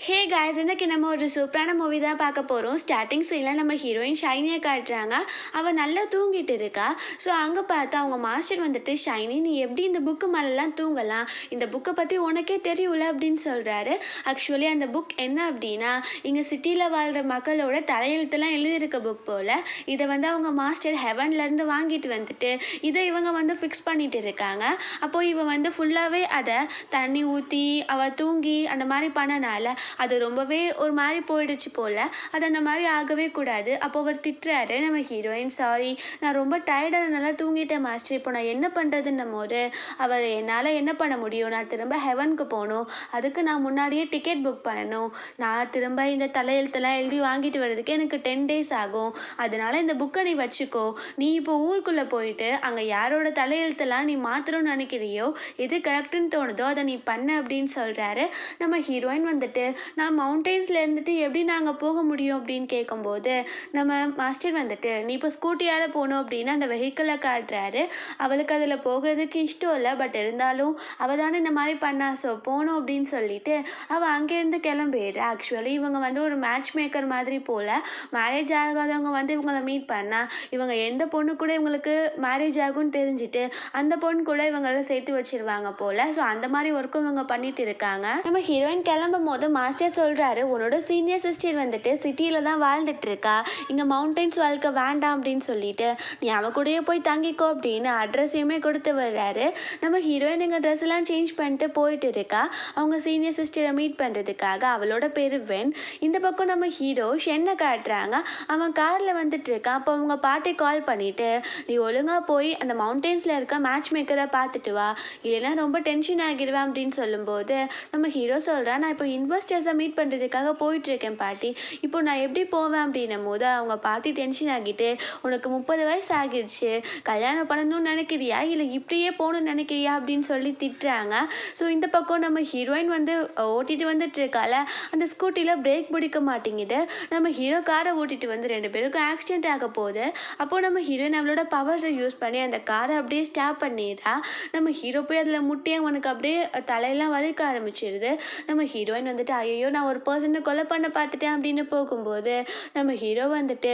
Hey guys, இன்னைக்கு நம்ம ஒரு சூப்பரான மூவி தான் பார்க்க போகிறோம். ஸ்டார்டிங் சீனில் நம்ம ஹீரோயின் ஷைனியை காட்டுறாங்க. அவள் நல்லா தூங்கிட்டு இருக்கா. ஸோ அங்கே பார்த்தா அவங்க மாஸ்டர் வந்துட்டு, ஷைனி நீ எப்படி இந்த புக்கு மேலெலாம் தூங்கலாம், இந்த புக்கை பற்றி உனக்கே தெரியும்ல அப்படின்னு சொல்கிறாரு. ஆக்சுவலி அந்த புக் என்ன அப்படின்னா, இங்கே சிட்டியில் வாழ்கிற மக்களோட தலையெழுத்தெல்லாம் எழுதியிருக்க புக் போல். இதை வந்து அவங்க மாஸ்டர் ஹெவன்லேருந்து வாங்கிட்டு வந்துட்டு இதை இவங்க வந்து ஃபிக்ஸ் பண்ணிட்டு இருக்காங்க. அப்போது இவன் வந்து ஃபுல்லாகவே அதை தண்ணி ஊற்றி அவள் தூங்கி அந்த மாதிரி பண்ணனால அது ரொம்பவே ஒரு மாதிரி போயிடுச்சு போல். அது அந்த மாதிரி ஆகவே கூடாது. அப்போ அவர் திட்டுறாரு நம்ம ஹீரோயின், சாரி நான் ரொம்ப டயர்டாக நல்லா தூங்கிட்டேன் மாஸ்டர், இப்போ நான் என்ன பண்ணுறதுன்னும் போது அவர் என்னால் என்ன பண்ண முடியும், நான் திரும்ப ஹெவனுக்கு போகணும், அதுக்கு நான் முன்னாடியே டிக்கெட் புக் பண்ணணும், நான் திரும்ப இந்த தலையெழுத்தெல்லாம் எழுதி வாங்கிட்டு வர்றதுக்கு எனக்கு 10 days ஆகும், அதனால் இந்த புக்கை நீ வச்சுக்கோ, நீ இப்போ ஊருக்குள்ளே போயிட்டு அங்கே யாரோட தலையெழுத்தெல்லாம் நீ மாற்றணும்னு நினைக்கிறியோ, எது கரெக்டுன்னு தோணுதோ அதை நீ பண்ண அப்படின்னு சொல்கிறாரு. நம்ம ஹீரோயின் வந்துட்டு, நான் மவுண்டெயின்ஸில் இருந்துட்டு எப்படி நாங்கள் போக முடியும் அப்படின்னு கேட்கும்போது நம்ம மாஸ்டர் வந்துட்டு, நீ இப்போ ஸ்கூட்டியால் போகணும் அப்படின்னு அந்த வெஹிக்கிளை காட்டுறாரு. அவளுக்கு அதில் போகிறதுக்கு இஷ்டம் இல்லை, பட் இருந்தாலும் அவள் தானே இந்த மாதிரி பண்ணா, ஸோ போகணும் அப்படின்னு சொல்லிட்டு அவள் அங்கேருந்து கிளம்பிடுறா. ஆக்சுவலி இவங்க வந்து ஒரு மேட்ச் மேக்கர் மாதிரி போல். மேரேஜ் ஆகாதவங்க வந்து இவங்களை மீட் பண்ணால் இவங்க எந்த பொண்ணு கூட இவங்களுக்கு மேரேஜ் ஆகும்னு தெரிஞ்சுட்டு அந்த பொண்ணு கூட இவங்களை சேர்த்து வச்சிருவாங்க போல். ஸோ அந்த மாதிரி ஒர்க்கும் இவங்க பண்ணிட்டு இருக்காங்க. நம்ம ஹீரோயின் கிளம்பும் போது மாஸ்டர் சொல்கிறாரு, உன்னோட சீனியர் சிஸ்டர் வந்துட்டு சிட்டியில் தான் வாழ்ந்துட்டு இருக்கா, இங்கே மவுண்டன்ஸ் வாழ்க்கை வேண்டாம் அப்படின்னு சொல்லிட்டு நீ அவ கூடயே போய் தங்கிக்கோ அப்படின்னு அட்ரஸையுமே கொடுத்து வர்றாரு. நம்ம ஹீரோயின் எங்கள் ட்ரெஸ் எல்லாம் சேஞ்ச் பண்ணிட்டு போயிட்டு இருக்கா அவங்க சீனியர் சிஸ்டரை மீட் பண்ணுறதுக்காக. அவளோட பேர் வென். இந்த பக்கம் நம்ம ஹீரோ ஷென்னை காட்டுறாங்க. அவன் காரில் வந்துட்டு இருக்கான். அப்போ அவங்க பாட்டி கால் பண்ணிவிட்டு, நீ ஒழுங்காக போய் அந்த மவுண்டன்ஸில் இருக்க மேட்ச் மேக்கரை பார்த்துட்டு வா, இல்லைன்னா ரொம்ப டென்ஷன் ஆகிடுவேன் அப்படின்னு சொல்லும்போது நம்ம ஹீரோ சொல்கிறான், நான் இப்போ இன்வெஸ்டர்ஸை மீட் பண்ணுறதுக்காக போயிட்டுருக்கேன் பாட்டி, இப்போ நான் எப்படி போவேன் அப்படின்னும் போது அவங்க பாட்டி டென்ஷன் ஆகிட்டு, உனக்கு 30 வயசு ஆகிடுச்சு, கல்யாணம் பண்ணணும்னு நினைக்கிறியா இல்லை இப்படியே போகணும்னு நினைக்கிறியா அப்படின்னு சொல்லி திட்டுறாங்க. ஸோ இந்த பக்கம் நம்ம ஹீரோயின் வந்து ஓட்டிகிட்டு வந்துட்டு இருக்கால, அந்த ஸ்கூட்டியில் பிரேக் பிடிக்க மாட்டேங்குது. நம்ம ஹீரோ காரை ஓட்டிகிட்டு வந்து 2 பேருக்கும் ஆக்சிடென்ட் ஆக போகுது. அப்போது நம்ம ஹீரோயின் அவளோட பவர்ஸை யூஸ் பண்ணி அந்த காரை அப்படியே ஸ்டாப் பண்ணிடுறா. நம்ம ஹீரோ போய் அதில் முட்டியே அவனுக்கு அப்படியே தலையெல்லாம் வலிக்க ஆரம்பிச்சிடுது. நம்ம ஹீரோயின் வந்துட்டு, ஐயோ நான் ஒரு பர்சனை கொலை பண்ண பார்த்துட்டேன் அப்படின்னு போகும்போது நம்ம ஹீரோ வந்துட்டு,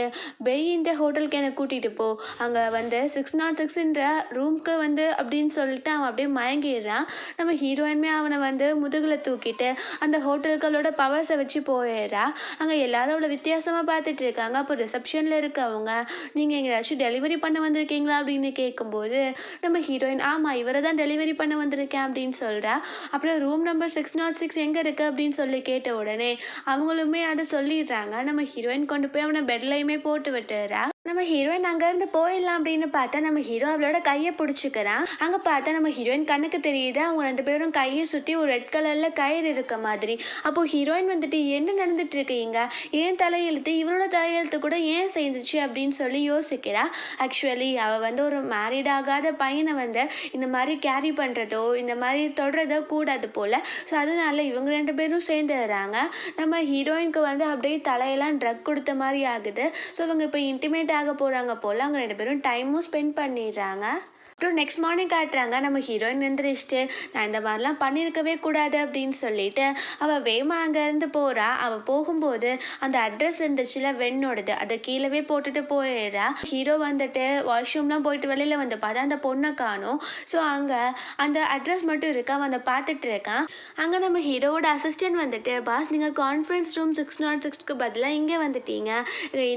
இந்த ஹோட்டலுக்கு என்னை கூட்டிகிட்டு போ, அங்கே வந்து 606ன்ற ரூம்க்கு வந்து அப்படின்னு சொல்லிட்டு அவன் அப்படியே மயங்கிடுறான். நம்ம ஹீரோயின்மே அவனை வந்து முதுகில் தூக்கிட்டு அந்த ஹோட்டல்களோட பவர்ஸை வச்சு போயிடுறா. அங்கே எல்லாரும் அவ்வளோ வித்தியாசமாக பார்த்துட்டு இருக்காங்க. அப்போ ரிசப்ஷனில் இருக்கவங்க, நீங்கள் எங்கேயாச்சும் டெலிவரி பண்ண வந்திருக்கீங்களா அப்படின்னு கேட்கும்போது நம்ம ஹீரோயின், ஆமாம் இவரை தான் டெலிவரி பண்ண வந்திருக்கேன் அப்படின்னு சொல்கிறா. அப்புறம் ரூம் நம்பர் 606 எங்கே இருக்குது அப்படின்னு சொல்லி கேட்ட உடனே அவங்களுமே அதை சொல்லிடுறாங்க. நம்ம ஹீரோயின் கொண்டு போய் அவனை பெட்லையுமே போட்டு விட்டுறா. நம்ம ஹீரோயின் அங்கேருந்து போயிடலாம் அப்படின்னு பார்த்தா நம்ம ஹீரோ அவளோட கையை பிடிச்சிக்கிறான். அங்கே பார்த்தா நம்ம ஹீரோயின் கண்ணுக்கு தெரியுது அவங்க 2 பேரும் கையை சுற்றி ஒரு ரெட் கலரில் கயிறு இருக்க மாதிரி. அப்போது ஹீரோயின் வந்துட்டு, என்ன நடந்துட்டு இருக்கீங்க, ஏன் தலையெழுத்து இவனோட தலையெழுத்து கூட ஏன் சேர்ந்துச்சு அப்படின்னு சொல்லி யோசிக்கிறா. ஆக்சுவலி அவள் வந்து ஒரு மேரிட் ஆகாத பையனை வந்து இந்த மாதிரி கேரி பண்ணுறதோ இந்த மாதிரி தொடுறதோ கூடாது போல். ஸோ அதனால இவங்க 2 பேரும் சேர்ந்துடுறாங்க. நம்ம ஹீரோயினுக்கு வந்து அப்படியே தலையெல்லாம் ட்ரக் கொடுத்த மாதிரி ஆகுது. ஸோ இவங்க இப்போ இன்டிமேட் ஆக போகிறாங்க போல். அவங்க 2 பேரும் டைமும் ஸ்பெண்ட் பண்ணிடுறாங்க. அப்புறம் நெக்ஸ்ட் மார்னிங் காட்டுறாங்க. நம்ம ஹீரோயின் எழுந்திரிச்சிட்டு, நான் இந்த மாதிரிலாம் பண்ணியிருக்கவே கூடாது அப்படின்னு சொல்லிட்டு அவள் வேமா அங்கேருந்து போகிறா. அவள் போகும்போது அந்த அட்ரஸ் இருந்துச்சுல வெண்ணோடது, அதை கீழவே போட்டுட்டு போயிடுறா. ஹீரோ வந்துட்டு வாஷ்ரூம்லாம் போயிட்டு வெளியில் வந்து பார்த்தா அந்த பொண்ணை காணும். ஸோ அங்கே அந்த அட்ரஸ் மட்டும் இருக்கு. அவன் அதை பார்த்துட்டு இருக்கான். அங்கே நம்ம ஹீரோவோட அசிஸ்டன்ட் வந்துட்டு, பாஸ் நீங்கள் கான்ஃபரன்ஸ் ரூம் 606க்கு பதிலாக இங்கே வந்துட்டீங்க,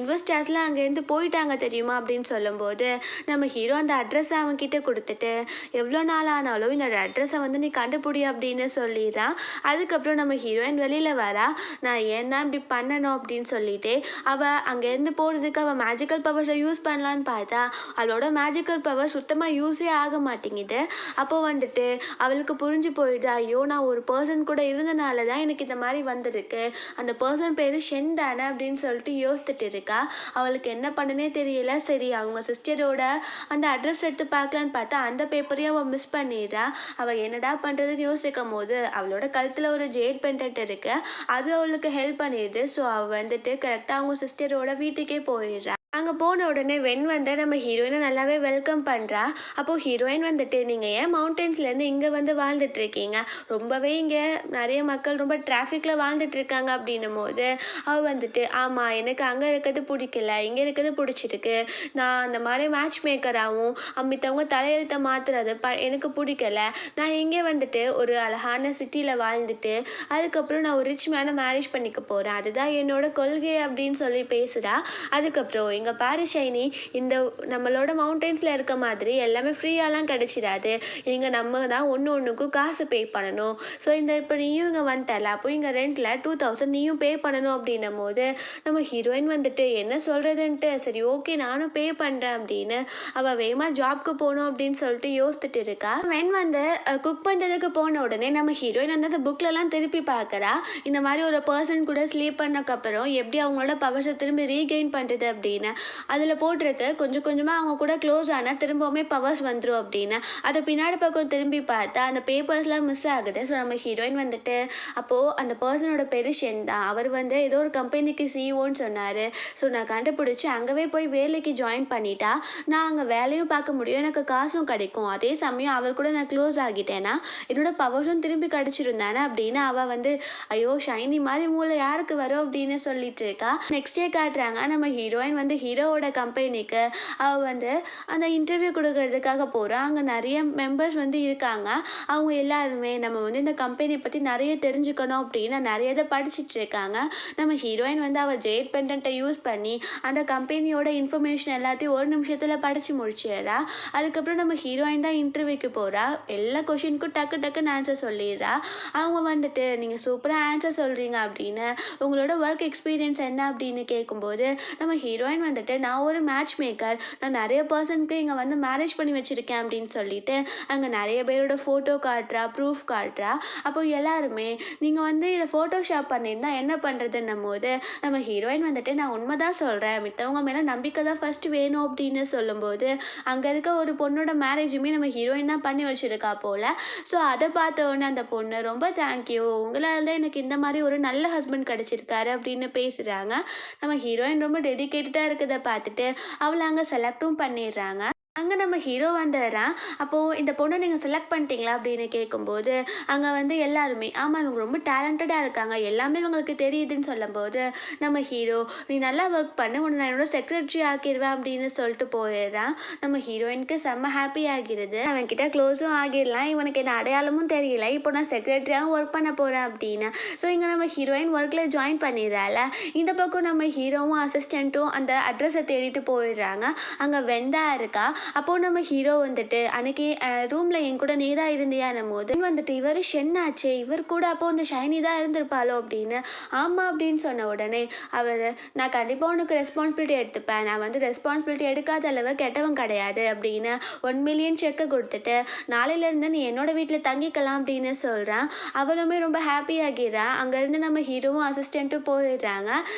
இன்வெஸ்டர்ஸ்லாம் அங்கேருந்து போயிட்டாங்க தெரியுமா அப்படின்னு சொல்லும்போது நம்ம ஹீரோ அந்த அட்ரஸை அவன்கிட்ட கொடுத்துட்டு, எவ்வளோ நாள் ஆனாலும் இந்த அட்ரஸை வந்து நீ கண்டுபிடி அப்படின்னு சொல்லிடுறான். அதுக்கப்புறம் நம்ம ஹீரோயின் வெளியில் வரா. நான் ஏன் தான் இப்படி பண்ணணும் அப்படின்னு சொல்லிட்டு அவள் அங்கேருந்து போகிறதுக்கு அவள் மேஜிக்கல் பவர்ஸை யூஸ் பண்ணலான்னு பார்த்தா அவளோட மேஜிக்கல் பவர் சுத்தமாக யூஸே ஆக மாட்டேங்குது. அப்போ வந்துட்டு அவளுக்கு புரிஞ்சு போயிடுது, ஐயோ நான் ஒரு பர்சன் கூட இருந்தனால தான் எனக்கு இந்த மாதிரி வந்திருக்கு, அந்த பர்சன் பேர் ஷென் தானே அப்படின்னு சொல்லிட்டு யோசித்துட்டு இருக்கா. அவளுக்கு என்ன பண்ணுனே தெரியல. சரி அவங்க சிஸ்டரோட அந்த அட்ரஸ் எடுத்து பார்க்கலான்னு பார்த்தா அந்த பேப்பரையும் அவள் மிஸ் பண்ணிடுறா. அவள் என்னடா பண்ணுறதுன்னு யோசிக்கும் போது அவளோட கழுத்தில் ஒரு ஜேட் பெண்டன்ட் இருக்குது, அது அவளுக்கு ஹெல்ப் பண்ணிடுது. ஸோ அவள் வந்துட்டு கரெக்டாக அவங்க சிஸ்டரோட வீட்டுக்கே போயிடுறா. அங்கே போன உடனே வென் வந்து நம்ம ஹீரோயினை நல்லாவே வெல்கம் பண்ணுறா. அப்போது ஹீரோயின் வந்துட்டு, நீங்கள் ஏன் மவுண்டன்ஸ்லேருந்து இங்கே வந்து வாழ்ந்துட்டுருக்கீங்க, ரொம்பவே இங்கே நிறைய மக்கள் ரொம்ப டிராஃபிக்கில் வாழ்ந்துட்டுருக்காங்க அப்படின்னும் போது அவள் வந்துட்டு, ஆமாம் எனக்கு அங்கே இருக்கிறது பிடிக்கல, இங்கே இருக்கிறது பிடிச்சிருக்கு, நான் அந்த மாதிரி மேட்ச் மேக்கராகவும் மித்தவங்க தலையெழுத்தை மாற்றுறது எனக்கு பிடிக்கல, நான் இங்கே வந்துட்டு ஒரு அழகான சிட்டியில் வாழ்ந்துட்டு அதுக்கப்புறம் நான் ஒரு ரிச் மேனை மேரேஜ் பண்ணிக்க போகிறேன், அதுதான் என்னோட கொள்கை அப்படின்னு சொல்லி பேசுகிறா. அதுக்கப்புறம் இங்கே பாரு ஷைனி, இந்த நம்மளோட மவுண்டன்ஸில் இருக்க மாதிரி எல்லாமே ஃப்ரீயாலாம் கிடைச்சிடாது, இங்கே நம்ம தான் ஒன்று ஒன்றுக்கும் காசு பே பண்ணணும். ஸோ இந்த இப்போ நீயும் இங்கே வந்துட்டல, அப்போ இங்கே ரெண்டில் 2000 நீயும் பே பண்ணணும் அப்படின்னும் போது நம்ம ஹீரோயின் வந்துட்டு என்ன சொல்கிறதுன்ட்டு, சரி ஓகே நானும் பே பண்ணுறேன் அப்படின்னு அவள் வேகமாக ஜாப்க்கு போகணும் அப்படின்னு சொல்லிட்டு யோசிச்சுட்டு இருக்கா. வென் வந்து குக் பண்ணுறதுக்கு போன உடனே நம்ம ஹீரோயின் வந்து அந்த புக்லலாம் திருப்பி பார்க்குறா, இந்த மாதிரி ஒரு பர்சன் கூட ஸ்லீப் பண்ணக்கப்புறம் எப்படி அவங்களோட பவர்ஸை திரும்பி ரீகெயின் பண்ணுறது அப்படின்னு. அதில் போட்டிருக்கு, கொஞ்சம் கொஞ்சமாக அவங்க கூட க்ளோஸ் ஆனால் திரும்பவுமே பவர்ஸ் வந்துடும் அப்படின்னு. அதை பின்னாடி பக்கம் திரும்பி பார்த்தா அந்த பேப்பர்ஸ்லாம் மிஸ் ஆகுது. ஸோ நம்ம ஹீரோயின் வந்துட்டு, அப்போது அந்த பர்சனோட பேர் ஷென் தான், அவர் வந்து ஏதோ ஒரு கம்பெனிக்கு சிஇஓன்னு சொன்னார். ஸோ நான் கண்டுபிடிச்சி அங்கேவே போய் வேலைக்கு ஜாயின் பண்ணிட்டா நான் அங்கே வேலையும் பார்க்க முடியும், எனக்கு காசும் கிடைக்கும், அதே சமயம் அவர் கூட நான் க்ளோஸ் ஆகிட்டேன்னா என்னோட பவர்ஸும் திரும்பி கிடச்சிருந்தானே அப்படின்னு அவள் வந்து, ஐயோ ஷைனி மாதிரி மூளை யாருக்கு வரும் அப்படின்னு சொல்லிட்டு இருக்கா. நெக்ஸ்ட் டே காட்டுறாங்க, நம்ம ஹீரோயின் வந்து ஹீரோவோட கம்பெனிக்கு அவள் வந்து அந்த இன்டர்வியூ கொடுக்கறதுக்காக போகிறா. அங்கே நிறைய மெம்பர்ஸ் வந்து இருக்காங்க. அவங்க எல்லாருமே நம்ம வந்து இந்த கம்பெனி பற்றி நிறைய தெரிஞ்சுக்கணும் அப்படின்னு நிறைய இதை படிச்சுட்டு இருக்காங்க. நம்ம ஹீரோயின் வந்து அவள் ஜெயிட் பெண்டன்ட்டை யூஸ் பண்ணி அந்த கம்பெனியோட இன்ஃபர்மேஷன் எல்லாத்தையும் ஒரு நிமிஷத்தில் படித்து முடிச்சிடுறா. அதுக்கப்புறம் நம்ம ஹீரோயின் தான் இன்டர்வியூக்கு போகிறா. எல்லா கொஷினுக்கும் டக்கு டக்குன்னு ஆன்சர் சொல்லிடுறா. அவங்க வந்துட்டு, நீங்கள் சூப்பராக ஆன்சர் சொல்கிறீங்க அப்படின்னு, உங்களோட ஒர்க் எக்ஸ்பீரியன்ஸ் என்ன அப்படின்னு கேட்கும்போது நம்ம ஹீரோயின் வந்துட்டு, நான் ஒரு மேட்ச் மேக்கர், நான் நிறைய பர்சனுக்கு இங்கே வந்து மேரேஜ் பண்ணி வச்சுருக்கேன் அப்படின்னு சொல்லிட்டு அங்கே நிறைய பேரோட ஃபோட்டோ காட்டுறா, ப்ரூஃப் காட்டுறா. அப்போ எல்லாருமே நீங்கள் வந்து இதை ஃபோட்டோஷாப் பண்ணியிருந்தா என்ன பண்ணுறதுன்னும் போது நம்ம ஹீரோயின் வந்துட்டு, நான் உண்மை தான் சொல்கிறேன், மித்தவங்க மேலே நம்பிக்கை தான் ஃபஸ்ட்டு வேணும் அப்படின்னு சொல்லும்போது அங்கே இருக்க ஒரு பொண்ணோட மேரேஜுமே நம்ம ஹீரோயின் தான் பண்ணி வச்சுருக்கா போல். ஸோ அதை பார்த்த உடனே அந்த பொண்ணு, ரொம்ப தேங்க்யூ, உங்களால் தான் எனக்கு இந்த மாதிரி ஒரு நல்ல ஹஸ்பண்ட் கிடச்சிருக்காரு அப்படின்னு பேசுகிறாங்க. நம்ம ஹீரோயின் ரொம்ப டெடிகேட்டடாக இருக்கிறத பார்த்துட்டு அவளை அங்கே செலக்டும் பண்ணிடுறாங்க. அங்கே நம்ம ஹீரோ வந்துடுறான். அப்போது இந்த பொண்ணை நீங்கள் செலக்ட் பண்ணிட்டீங்களா அப்படின்னு கேட்கும்போது அங்கே வந்து எல்லாருமே, ஆமாம் இவங்க ரொம்ப டேலண்டடாக இருக்காங்க, எல்லாமே இவங்களுக்கு தெரியுதுன்னு சொல்லும்போது நம்ம ஹீரோ, நீ நல்லா ஒர்க் பண்ணு, உன்னை நான் என்னோட செக்ரட்டரி ஆக்கிடுவேன் அப்படின்னு சொல்லிட்டு போயிடுறான். நம்ம ஹீரோயினுக்கு செம்ம ஹாப்பி ஆகிடுது, அவன்கிட்ட க்ளோஸும் ஆகிடலாம், இவனுக்கு என்ன அடையாளமும் தெரியல, இப்போ நான் செக்ரட்டரியாகவும் ஒர்க் பண்ண போகிறேன் அப்படின்னு. ஸோ இங்கே நம்ம ஹீரோயின் ஒர்க்கில் ஜாயின் பண்ணிடுறாள். இந்த பக்கம் நம்ம ஹீரோவும் அசிஸ்டண்ட்டும் அந்த அட்ரஸை தேடிட்டு போயிடுறாங்க. அங்கே வெந்தா இருக்கா. அப்போது நம்ம ஹீரோ வந்துட்டு, அன்னைக்கு ரூமில் என் கூட நீ தான் இருந்தியானும் போது வந்துட்டு, இவர் ஷென்னாச்சே, இவர் கூட அப்போது அந்த ஷைனி தான் இருந்திருப்பாளோ அப்படின்னு. ஆமாம் அப்படின்னு சொன்ன உடனே அவர், நான் கண்டிப்பாக உனக்கு ரெஸ்பான்சிபிலிட்டி எடுத்துப்பேன், நான் வந்து ரெஸ்பான்சிபிலிட்டி எடுக்காத அளவு கெட்டவன் கிடையாது அப்படின்னு 1 மில்லியன் செக்கை கொடுத்துட்டு நாளையிலேருந்து நீ என்னோட வீட்டில் தங்கிக்கலாம் அப்படின்னு சொல்கிறான். அவளுமே ரொம்ப ஹாப்பி ஆகிடுறான். அங்கேருந்து நம்ம ஹீரோவும் அசிஸ்டண்ட்டும் போயிடுறாங்க.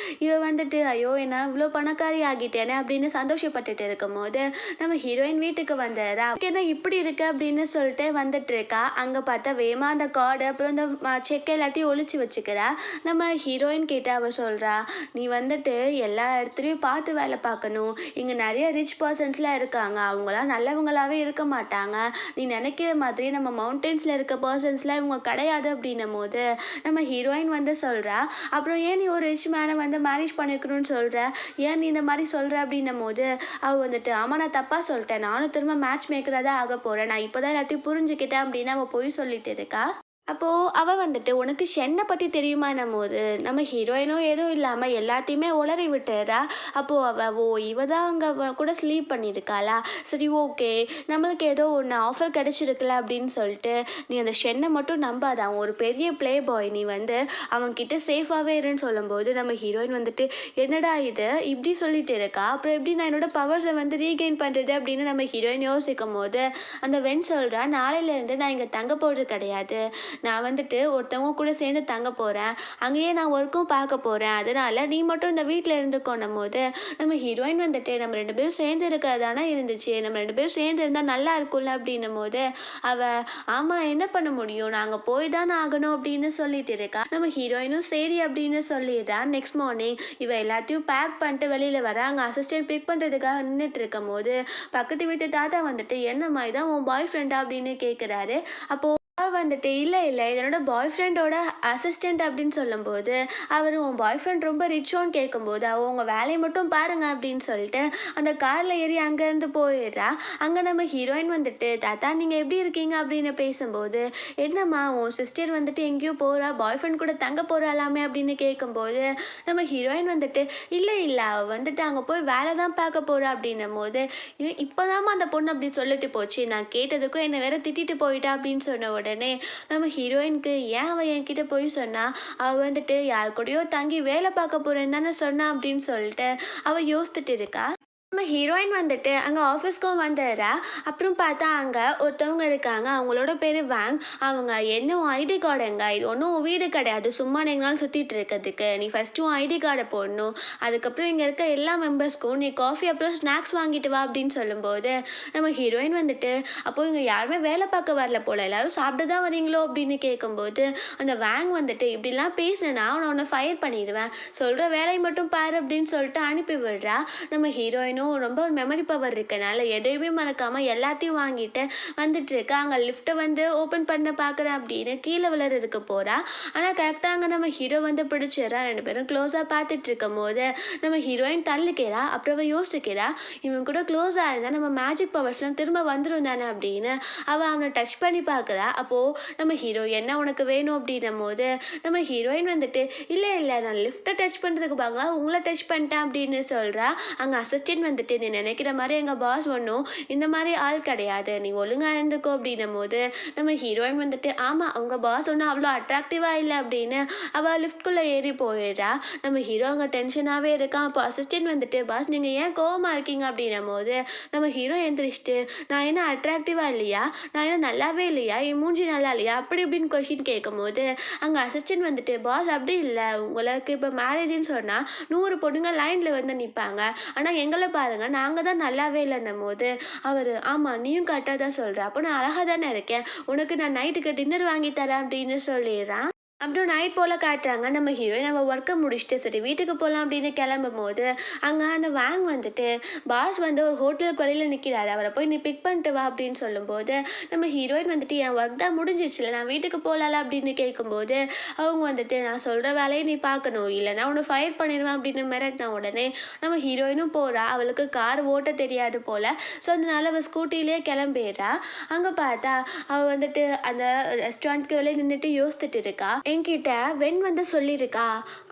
இவ வந்துட்டு, ஐயோ என்ன இவ்வளோ பணக்காரி ஆகிட்டேனே அப்படின்னு சந்தோஷப்பட்டுட்டு இருக்கும் போது நம்ம ஹீரோயின் வீட்டுக்கு வந்துடுறா. என்ன இப்படி இருக்கு அப்படின்னு சொல்லிட்டு வந்துட்டு இருக்கா. அங்கே பார்த்தா வேமா அந்த கார்டு அப்புறம் இந்த செக் எல்லாத்தையும் ஒழிச்சு வச்சுக்கிறா. நம்ம ஹீரோயின் கேட்டு அவள் சொல்கிறா, நீ வந்துட்டு எல்லா இடத்துலையும் பார்த்து வேலை பார்க்கணும், இங்கே நிறைய ரிச் பர்சன்ஸ்லாம் இருக்காங்க, அவங்களாம் நல்லவங்களாகவே இருக்க மாட்டாங்க, நீ நினைக்கிற மாதிரி நம்ம மவுண்டன்ஸில் இருக்க பர்சன்ஸ்லாம் இவங்க கிடையாது அப்படின்னும் போது நம்ம ஹீரோயின் வந்து சொல்கிறா, அப்புறம் ஏன் நீ ஒரு ரிச் மேனை வந்து மேரேஜ் பண்ணிக்கணும்னு சொல்கிற, ஏன் நீ இந்த மாதிரி சொல்கிற அப்படின்னும் போது அவள் வந்துட்டு, ஆமாம் நான் தப்பாக சொல்லிட்டேன், நானும் திரும்ப மேட்ச் மேக்கராக தான் ஆக போகிறேன், நான் இப்போ தான் எல்லாத்தையும் புரிஞ்சுக்கிட்டேன் அப்படின்னு அவள் போய் சொல்லிட்டு இருக்கா. அப்போது அவள் வந்துட்டு, உனக்கு ஷென்னை பற்றி தெரியுமான்னும் போது நம்ம ஹீரோயினும் எதுவும் இல்லாமல் எல்லாத்தையுமே உளறி விட்டுறா. அப்போது அவள், ஓ இவ தான் அங்கே கூட ஸ்லீப் பண்ணியிருக்காளா, சரி ஓகே நம்மளுக்கு ஏதோ ஒன்று ஆஃபர் கிடச்சிருக்குல அப்படின்னு சொல்லிட்டு, நீ அந்த ஷென்னை மட்டும் நம்பாத, அவன் ஒரு பெரிய ப்ளே பாய், நீ வந்து அவன்கிட்ட சேஃபாகவே இருன்னு சொல்லும்போது நம்ம ஹீரோயின் வந்துட்டு, என்னடா இது இப்படி சொல்லிட்டு இருக்கா, அப்புறம் எப்படி நான் என்னோட பவர்ஸை வந்து ரீகெயின் பண்ணுறது அப்படின்னு நம்ம ஹீரோயின் யோசிக்கும் போது அந்த வென் சொல்கிறா, நாளையிலேருந்து நான் இங்கே தங்க போகிறது கிடையாது, நான் வந்துட்டு ஒருத்தவங்க கூட சேர்ந்து தங்க போகிறேன், அங்கேயே நான் ஒர்க்கும் பார்க்க போகிறேன், அதனால் நீ மட்டும் இந்த வீட்டில் இருந்துக்கோன்னும் போது நம்ம ஹீரோயின் வந்துட்டு நம்ம 2 பேரும் சேர்ந்து இருக்கிறதானே இருந்துச்சு, நம்ம 2 பேரும் சேர்ந்து இருந்தால் நல்லா இருக்கும்ல அப்படின்னும் போது அவள் ஆமாம் என்ன பண்ண முடியும், நாங்கள் போய் தானே ஆகணும் அப்படின்னு சொல்லிட்டு இருக்கா. நம்ம ஹீரோயினும் சரி அப்படின்னு சொல்லிடுறா. நெக்ஸ்ட் மார்னிங் இவ எல்லாத்தையும் பேக் பண்ணிட்டு வெளியில் வர அங்கே அசிஸ்டன்ட் பிக் பண்ணுறதுக்காக நின்றுட்டு இருக்கும் போது பக்கத்து வீட்டு தாத்தா வந்துட்டு என்னம்மா இதான் உன் பாய் ஃப்ரெண்டா அப்படின்னு கேட்குறாரு. அப்போது வந்துட்டு இல்லை இல்லை இதனோட பாய் ஃப்ரெண்டோட அசிஸ்டண்ட் அப்படின்னு சொல்லும்போது அவர் உன் பாய் ஃப்ரெண்ட் ரொம்ப ரிச்சோன்னு கேட்கும்போது அவள் உங்கள் வேலையை மட்டும் பாருங்க அப்படின்னு சொல்லிட்டு அந்த காரில் ஏறி அங்கேருந்து போயிடுறா. அங்கே நம்ம ஹீரோயின் வந்துட்டு தாத்தா நீங்கள் எப்படி இருக்கீங்க அப்படின்னு பேசும்போது என்னம்மா உன் சிஸ்டர் வந்துட்டு எங்கேயோ போகிறா பாய் ஃப்ரெண்ட் கூட தங்க போகிறாளாமே அப்படின்னு கேட்கும்போது நம்ம ஹீரோயின் வந்துட்டு இல்லை இல்லை அவள் வந்துட்டு அங்கே போய் வேலை தான் பார்க்க போகிறா அப்படின்னும் போது இப்போதாம்மா அந்த பொண்ணு அப்படி சொல்லிட்டு போச்சு, நான் கேட்டதுக்கும் என்னை வேற திட்டிட்டு போயிட்டா அப்படின்னு சொன்ன உடனே நம்ம ஹீரோயினுக்கு ஏன் அவள் என்கிட்ட போய் சொன்னா, அவள் வந்துட்டு யார் கூடயோ தங்கி வேலை பார்க்க போறேன்னு தானே சொன்னா அப்படின்னு சொல்லிட்டு அவள் யோசித்துட்டு இருக்கா. நம்ம ஹீரோயின் வந்துட்டு அங்கே ஆஃபீஸ்க்கும் வந்துடுறா. அப்புறம் பார்த்தா அங்கே ஒருத்தவங்க இருக்காங்க, அவங்களோட பேர் வேங். அவங்க என்ன ஐடி கார்டு எங்க, இது ஒன்றும் வீடு கிடையாது சும்மா எங்களால் சுற்றிட்டு இருக்கிறதுக்கு, நீ ஃபஸ்ட்டு உன் ஐடி கார்டை போடணும், அதுக்கப்புறம் இங்கே இருக்க எல்லா மெம்பர்ஸ்க்கும் நீ காஃபி அப்புறம் ஸ்நாக்ஸ் வாங்கிட்டு வா அப்படின்னு சொல்லும்போது நம்ம ஹீரோயின் வந்துட்டு அப்போது இங்கே யாருமே வேலை பார்க்க வரல போல் எல்லாரும் சாப்பிட்டு தான் வரீங்களோ அப்படின்னு கேட்கும்போது அந்த வேங் வந்துட்டு இப்படிலாம் பேசினேன்னா அவனை உன்னை ஃபயர் பண்ணிடுவேன், சொல்கிற வேலையை மட்டும் பாரு அப்படின்னு சொல்லிட்டு அனுப்பி விடுறா. நம்ம ஹீரோயினும் ரொம்ப மெமரி பவர் இருக்கனால எதையுமே மறக்காமல் எல்லாத்தையும் வாங்கிட்டு வந்துட்டு இருக்கா. அங்கே லிஃப்ட்டை வந்து ஓப்பன் பண்ண பார்க்குறேன் அப்படின்னு கீழே விழுறதுக்கு போகிறா. ஆனால் கரெக்டாக அங்கே நம்ம ஹீரோ வந்து பிடிச்சிடறா. 2 பேரும் க்ளோஸாக பார்த்துட்டு இருக்கும் போது நம்ம ஹீரோயின் தள்ளிக்கிறா. அப்புறம் அவள் யோசிக்கிறா இவன் கூட க்ளோஸாக இருந்தால் நம்ம மேஜிக் பவர்ஸ்லாம் திரும்ப வந்துடும் தானே அப்படின்னு அவள் அவனை டச் பண்ணி பார்க்குறா. அப்போது நம்ம ஹீரோ என்ன உனக்கு வேணும் அப்படின்னும் போது நம்ம ஹீரோயின் வந்துட்டு இல்லை இல்லை நான் லிஃப்ட்டை டச் பண்ணுறதுக்கு பார்க்கலாம் உங்களை டச் பண்ணிட்டேன் அப்படின்னு சொல்கிறா. அங்கே அசிஸ்டன்ட் வந்துட்டு நீ நினைக்கிற மாதிரி எங்கள் பாஸ் ஒன்றும் இந்த மாதிரி ஆள் கிடையாது, நீ ஒழுங்காக இருந்துக்கோ அப்படின்னும் போது நம்ம ஹீரோயின் வந்துட்டு ஆமாம் அவங்க பாஸ் ஒன்றும் அவ்வளோ அட்ராக்டிவாக இல்லை அப்படின்னு அவள் லிஃப்ட்குள்ளே ஏறி போயிடுறா. நம்ம ஹீரோ அங்கே டென்ஷனாகவே இருக்கான். அப்போ அசிஸ்டன்ட் வந்துட்டு பாஸ் நீங்கள் ஏன் கோவமாக இருக்கீங்க அப்படின்னும் போது நம்ம ஹீரோ எந்திரிச்சிட்டு நான் என்ன அட்ராக்டிவாக இல்லையா, நான் என்ன நல்லாவே இல்லையா, என் மூஞ்சி நல்லா இல்லையா அப்படி இப்படின்னு கொஷின் கேட்கும்போது அங்கே அசிஸ்டன்ட் வந்துட்டு பாஸ் அப்படி இல்லை, உங்களுக்கு இப்போ மேரேஜ்னு சொன்னால் 100 பொண்ணுங்க லைனில் வந்து நிற்பாங்க, ஆனால் எங்களை பாருங்கள் நாங்கள் தான் நல்லாவே இல்லைன்னும் போது அவர் ஆமாம் நீயும் கரெக்டாக தான் சொல்கிற, அப்போ நான் அழகாக தானே இருக்கேன், உனக்கு நான் நைட்டுக்கு டின்னர் வாங்கி தரேன் அப்படின்னு சொல்லிடுறான். அப்புறம் நைட் போல் காட்டுறாங்க. நம்ம ஹீரோயின் நம்ம ஒர்க்கை முடிச்சுட்டு சரி வீட்டுக்கு போகலாம் அப்படின்னு கிளம்பும் போது அங்கே அந்த வேங் வந்துட்டு பாஸ் வந்து ஒரு ஹோட்டலுக்கு வெளியில் நிற்கிறாரு, அவரை போய் நீ பிக் பண்ணிட்டு வா அப்படின்னு சொல்லும்போது நம்ம ஹீரோயின் வந்துட்டு என் ஒர்க் தான் முடிஞ்சிச்சுல நான் வீட்டுக்கு போகலாம்ல அப்படின்னு கேட்கும்போது அவங்க வந்துட்டு நான் சொல்கிற வேலையை நீ பார்க்கணும் இல்லைனா உன்னை ஃபயர் பண்ணிடுவேன் அப்படின்னு மிரட்டின உடனே நம்ம ஹீரோயினும் போகிறா. அவளுக்கு கார் ஓட்ட தெரியாது போல், ஸோ அதனால அவள் ஸ்கூட்டிலே கிளம்பிடுறா. அங்கே பார்த்தா அவள் வந்துட்டு அந்த ரெஸ்டாரண்ட்க்கு வெளியே நின்றுட்டு யோசிச்சுட்டு இருக்கா. என்கிட்ட வென் வந்து சொல்லியிருக்கா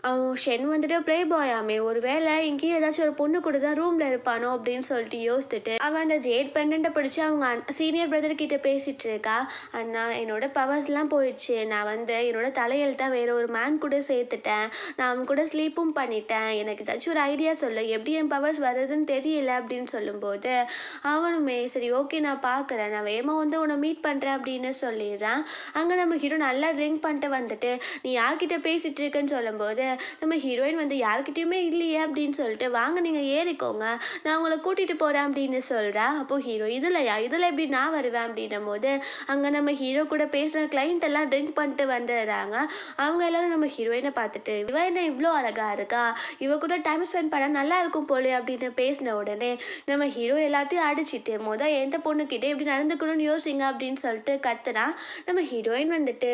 அவன் ஷென் வந்துட்டு ப்ளே பாயாமே ஒரு வேளை இங்கேயும் ஏதாச்சும் ஒரு பொண்ணு கூட தான் ரூமில் இருப்பானோ அப்படின்னு சொல்லிட்டு யோசிச்சுட்டு அவன் அந்த ஜேட் பெண்டண்ட்டை பிடிச்சி அவங்க சீனியர் பிரதர் கிட்ட பேசிகிட்டு இருக்கா. அண்ணா என்னோட பவர்ஸ்லாம் போயிடுச்சு, நான் வந்து என்னோட தலையெழுத்தாக வேற ஒரு மேன் கூட சேர்த்துட்டேன், நான் அவன் கூட ஸ்லீப்பும் பண்ணிட்டேன், எனக்கு ஏதாச்சும் ஒரு ஐடியா சொல்லு எப்படி என் பவர்ஸ் வருதுன்னு தெரியல அப்படின்னு சொல்லும்போது அவனுமே சரி ஓகே நான் பார்க்குறேன் நான் வேகமாக வந்து உன்னை மீட் பண்ணுறேன் அப்படின்னு சொல்லிடுறான். அங்கே நம்ம ஹீரோ நல்லா ட்ரிங்க் பண்ணிட்டு வந்துட்டு நீ யார்கிட்ட பேசிகிட்டு இருக்கேன்னு சொல்லும்போது நம்ம ஹீரோயின் வந்து யார்கிட்டயுமே இல்லையே அப்படின்னு சொல்லிட்டு வாங்க நீங்கள் ஏறிக்கோங்க நான் உங்களை கூட்டிகிட்டு போகிறேன் அப்படின்னு சொல்கிறா. அப்போது ஹீரோ இதுலையா இதில் எப்படி நான் வருவேன் அப்படின்னும் போது அங்கே நம்ம ஹீரோ கூட பேசுகிற கிளைண்ட் எல்லாம் ட்ரிங்க் பண்ணிட்டு வந்துடுறாங்க. அவங்க எல்லாரும் நம்ம ஹீரோயினை பார்த்துட்டு இவ என்ன இவ்வளோ அழகாக இருக்கா, இவ கூட டைம் ஸ்பெண்ட் பண்ண நல்லா இருக்கும் போலே அப்படின்னு பேசின உடனே நம்ம ஹீரோ எல்லாத்தையும் அடிச்சிட்டு எந்த பொண்ணுக்கிட்டே எப்படி நடந்துக்கணும்னு யோசிங்க அப்படின்னு சொல்லிட்டு கத்துறான். நம்ம ஹீரோயின் வந்துட்டு